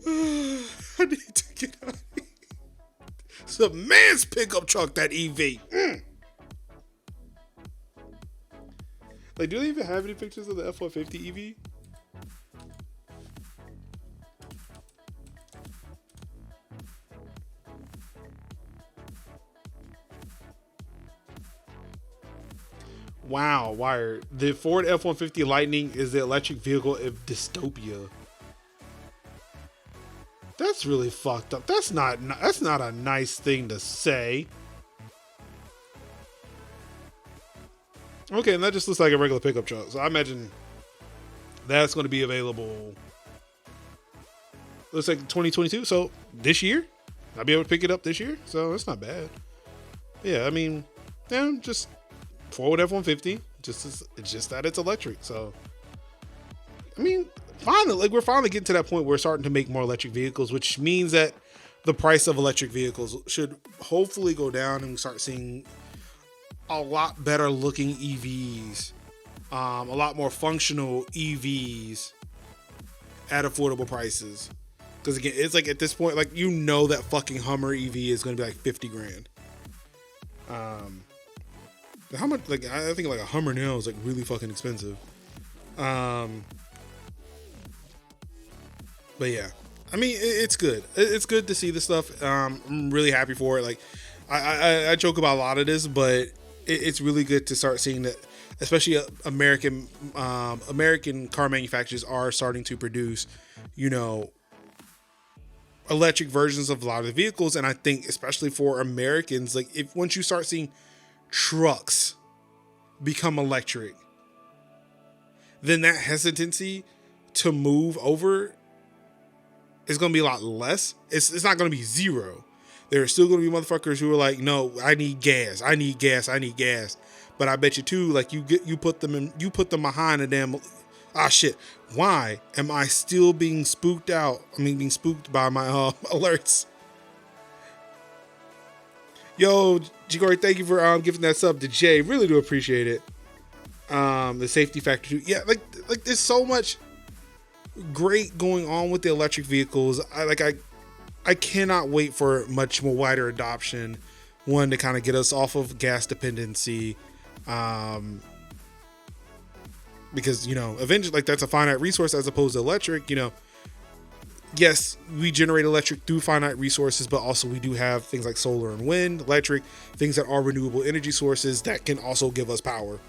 I need to get out of here. It's a man's pickup truck, that EV. Like, do they even have any pictures of the F-150 EV? Wow, Wired. The Ford F-150 Lightning is the electric vehicle of dystopia. That's really fucked up. That's not a nice thing to say. Okay, and that just looks like a regular pickup truck. So I imagine that's going to be available. Looks like 2022. So this year, I'll be able to pick it up this year. So that's not bad. Yeah, I mean, yeah, just Ford F-150. It's just that it's electric. So, I mean, finally, like we're finally getting to that point where we're starting to make more electric vehicles, which means that the price of electric vehicles should hopefully go down, and we start seeing a lot better looking EVs, a lot more functional EVs at affordable prices. Because again, it's like at this point, like that fucking Hummer EV is going to be like 50 grand. How much? Like I think like a Hummer now is like really fucking expensive. But yeah, I mean it's good. It's good to see this stuff. I'm really happy for it. Like I joke about a lot of this, but it's really good to start seeing that, especially American car manufacturers are starting to produce, electric versions of a lot of the vehicles. And I think especially for Americans, like once you start seeing trucks become electric, then that hesitancy to move over is going to be a lot less. It's not going to be zero. There are still going to be motherfuckers who are like, no, I need gas. But I bet you too, like you put them behind a damn, shit. Why am I still being spooked out? I mean, being spooked by my alerts. Yo, Jigori, thank you for giving that sub to Jay. Really do appreciate it. The safety factor too. Yeah, like there's so much great going on with the electric vehicles. I cannot wait for much more wider adoption. One, to kind of get us off of gas dependency. Because, eventually, like, that's a finite resource as opposed to electric. Yes, we generate electric through finite resources, but also we do have things like solar and wind, electric, things that are renewable energy sources that can also give us power,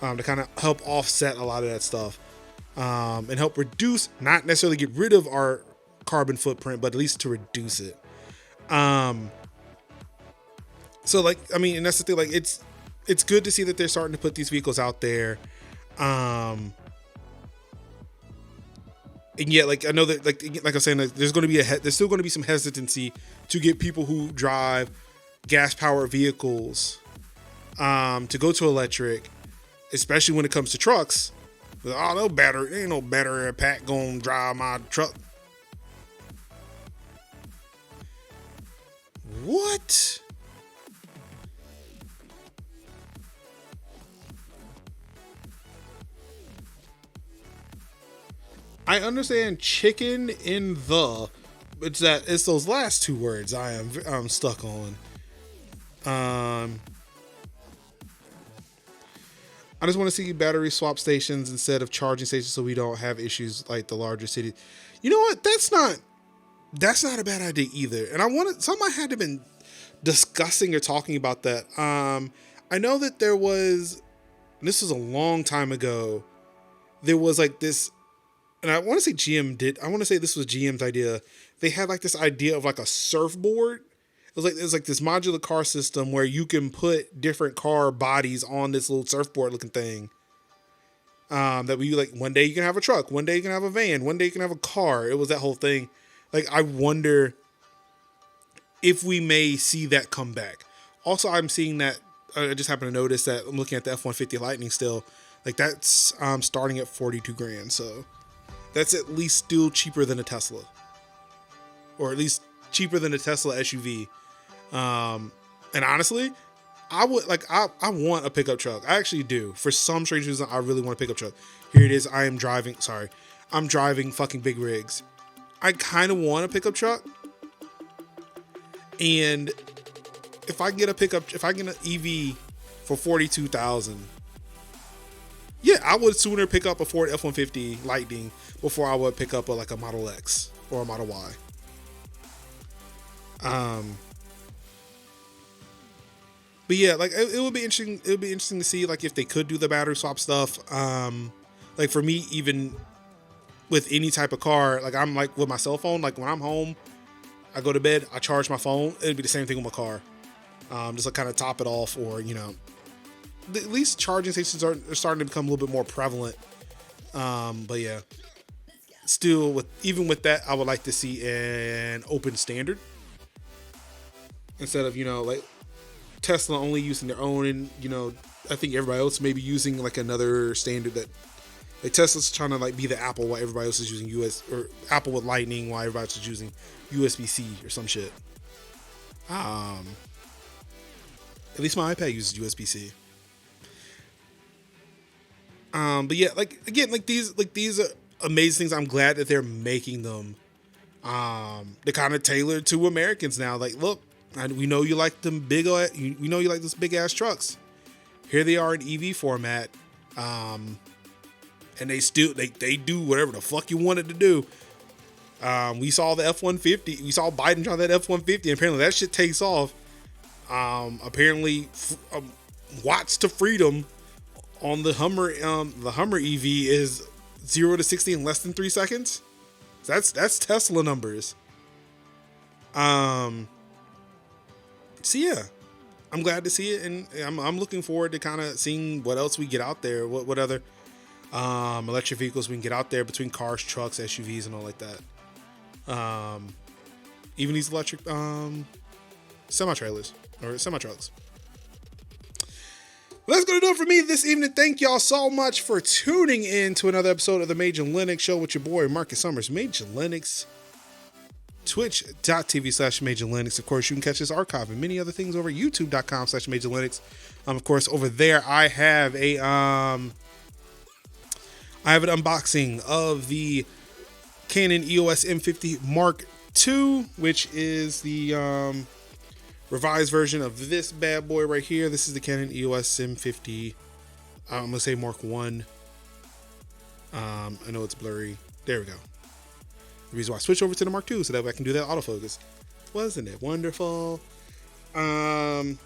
to kind of help offset a lot of that stuff, and help reduce, not necessarily get rid of our carbon footprint, but at least to reduce it. So like, I mean, and that's the thing, like it's good to see that they're starting to put these vehicles out there. And yet, like, I know that, like I'm saying, like, there's still going to be some hesitancy to get people who drive gas powered vehicles, to go to electric, especially when it comes to trucks. Oh, no battery, ain't no battery pack gonna drive my truck. What? I understand chicken in the, it's those last two words I'm stuck on. I just want to see battery swap stations instead of charging stations so we don't have issues like the larger cities. You know what? That's not a bad idea either. And I had to been discussing or talking about that. I know that there was, this was a long time ago, there was like this, and I want to say this was GM's idea. They had like this idea of like a surfboard. It was like this modular car system where you can put different car bodies on this little surfboard looking thing. That we like, one day you can have a truck, one day you can have a van, one day you can have a car. It was that whole thing. Like, I wonder if we may see that come back. Also, I'm seeing that, I just happened to notice that I'm looking at the F-150 Lightning still. Like, that's starting at 42 grand. So that's at least still cheaper than a Tesla. Or at least cheaper than a Tesla SUV. And honestly, I want a pickup truck. I actually do. For some strange reason, I really want a pickup truck. Here it is. I'm driving fucking big rigs. I kind of want a pickup truck. And if I get an EV for 42,000, yeah, I would sooner pick up a Ford F-150 Lightning before I would pick up a Model X or a Model Y. But yeah, like it would be interesting. It would be interesting to see like if they could do the battery swap stuff. Like for me, even with any type of car, like I'm like with my cell phone, like when I'm home, I go to bed, I charge my phone. It'd be the same thing with my car. Just like kind of top it off, or at least charging stations are starting to become a little bit more prevalent. But yeah, still even with that, I would like to see an open standard instead of like Tesla only using their own, and I think everybody else may be using like another standard that like Tesla's trying to like be the Apple while everybody else is using or Apple with Lightning while everybody else is using USB-C or some shit. At least my iPad uses USB-C. But yeah, like again, like these are amazing things. I'm glad that they're making them. They're kind of tailored to Americans now. Like, look, we know you like them big. We know you like those big ass trucks. Here they are in EV format, and they still they do whatever the fuck you wanted to do. We saw the F-150. We saw Biden drive that F-150, and apparently that shit takes off. Apparently, watts to freedom on the Hummer EV is 0 to 60 in less than 3 seconds. That's Tesla numbers. So yeah, I'm glad to see it, and I'm looking forward to kind of seeing what else we get out there. What other electric vehicles we can get out there between cars, trucks, SUVs, and all like that. Even these electric semi-trailers or semi-trucks. Well, that's going to do it for me this evening. Thank y'all so much for tuning in to another episode of the Major Linux Show with your boy, Marcus Summers. Major Linux, twitch.tv/Major Linux. Of course, you can catch this archive and many other things over at youtube.com/Major Linux. Of course, over there, I have an unboxing of the Canon EOS M50 Mark II, which is the revised version of this bad boy right here. This is the Canon EOS M50. I'm gonna say Mark 1. I know it's blurry. There we go. The reason why I switched over to the Mark II so that way I can do that autofocus. Wasn't it wonderful? Of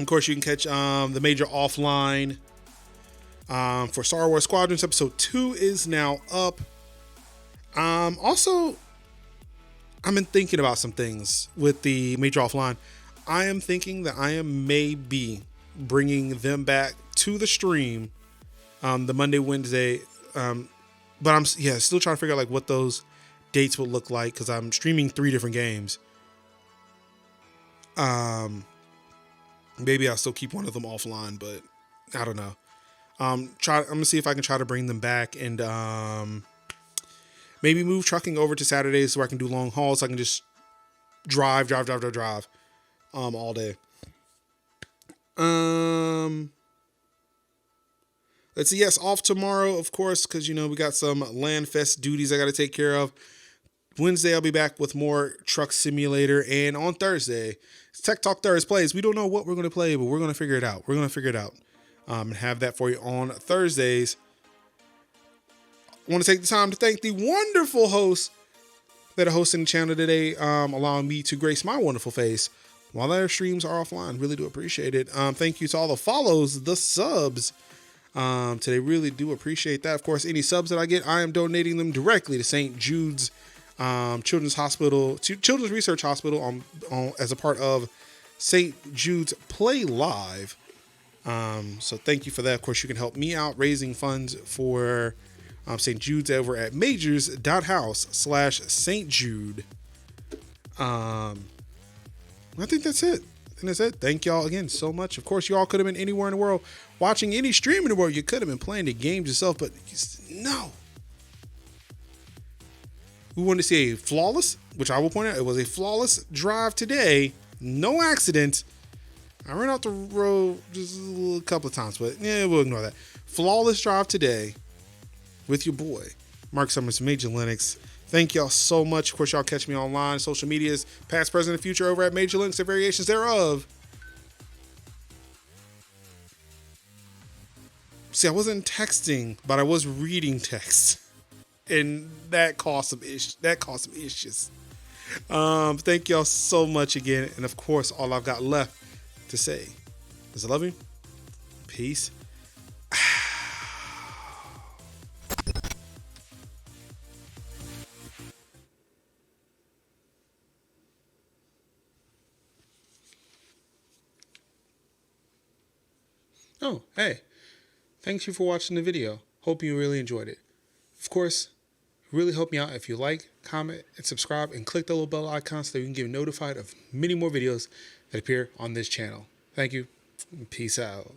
course, you can catch the Major offline for Star Wars Squadrons. Episode 2 is now up. Also, I've been thinking about some things with the Major offline. I am thinking that I am maybe bringing them back to the stream the Monday, Wednesday. But I'm still trying to figure out like what those dates will look like because I'm streaming 3 different games. Maybe I'll still keep one of them offline, but I don't know. I'm gonna see if I can try to bring them back and maybe move trucking over to Saturdays so I can do long hauls. So I can just drive all day. Let's see. Yes, off tomorrow, of course, because we got some Landfest duties I got to take care of. Wednesday, I'll be back with more Truck Simulator, and on Thursday, it's Tech Talk Thursdays. We don't know what we're going to play, but we're going to figure it out. And have that for you on Thursdays. I want to take the time to thank the wonderful hosts that are hosting the channel today, allowing me to grace my wonderful face while their streams are offline. Really do appreciate it. Thank you to all the follows, the subs. Today, really do appreciate that. Of course, any subs that I get, I am donating them directly to St. Jude's Children's Research Hospital as a part of St. Jude's Play Live. So thank you for that. Of course, you can help me out raising funds for St. Jude's over at majors.house/St. Jude. I think that's it. Thank y'all again so much. Of course, y'all could have been anywhere in the world watching any stream in the world. You could have been playing the games yourself, but no. We wanted to see a flawless, which I will point out, it was a flawless drive today. No accident. I ran out the road just a couple of times, but yeah, we'll ignore that. Flawless drive today with your boy, Mark Summers, Major Linux. Thank y'all so much. Of course, y'all catch me online, social medias, past, present, and future over at Major Linux and variations thereof. See, I wasn't texting, but I was reading text. And that caused some issues. Thank y'all so much again. And of course, all I've got left to say is I love you. Peace. Oh, hey, thanks you for watching the video. Hope you really enjoyed it. Of course, really help me out if you like, comment, and subscribe, and click the little bell icon so that you can get notified of many more videos that appear on this channel. Thank you. Peace out.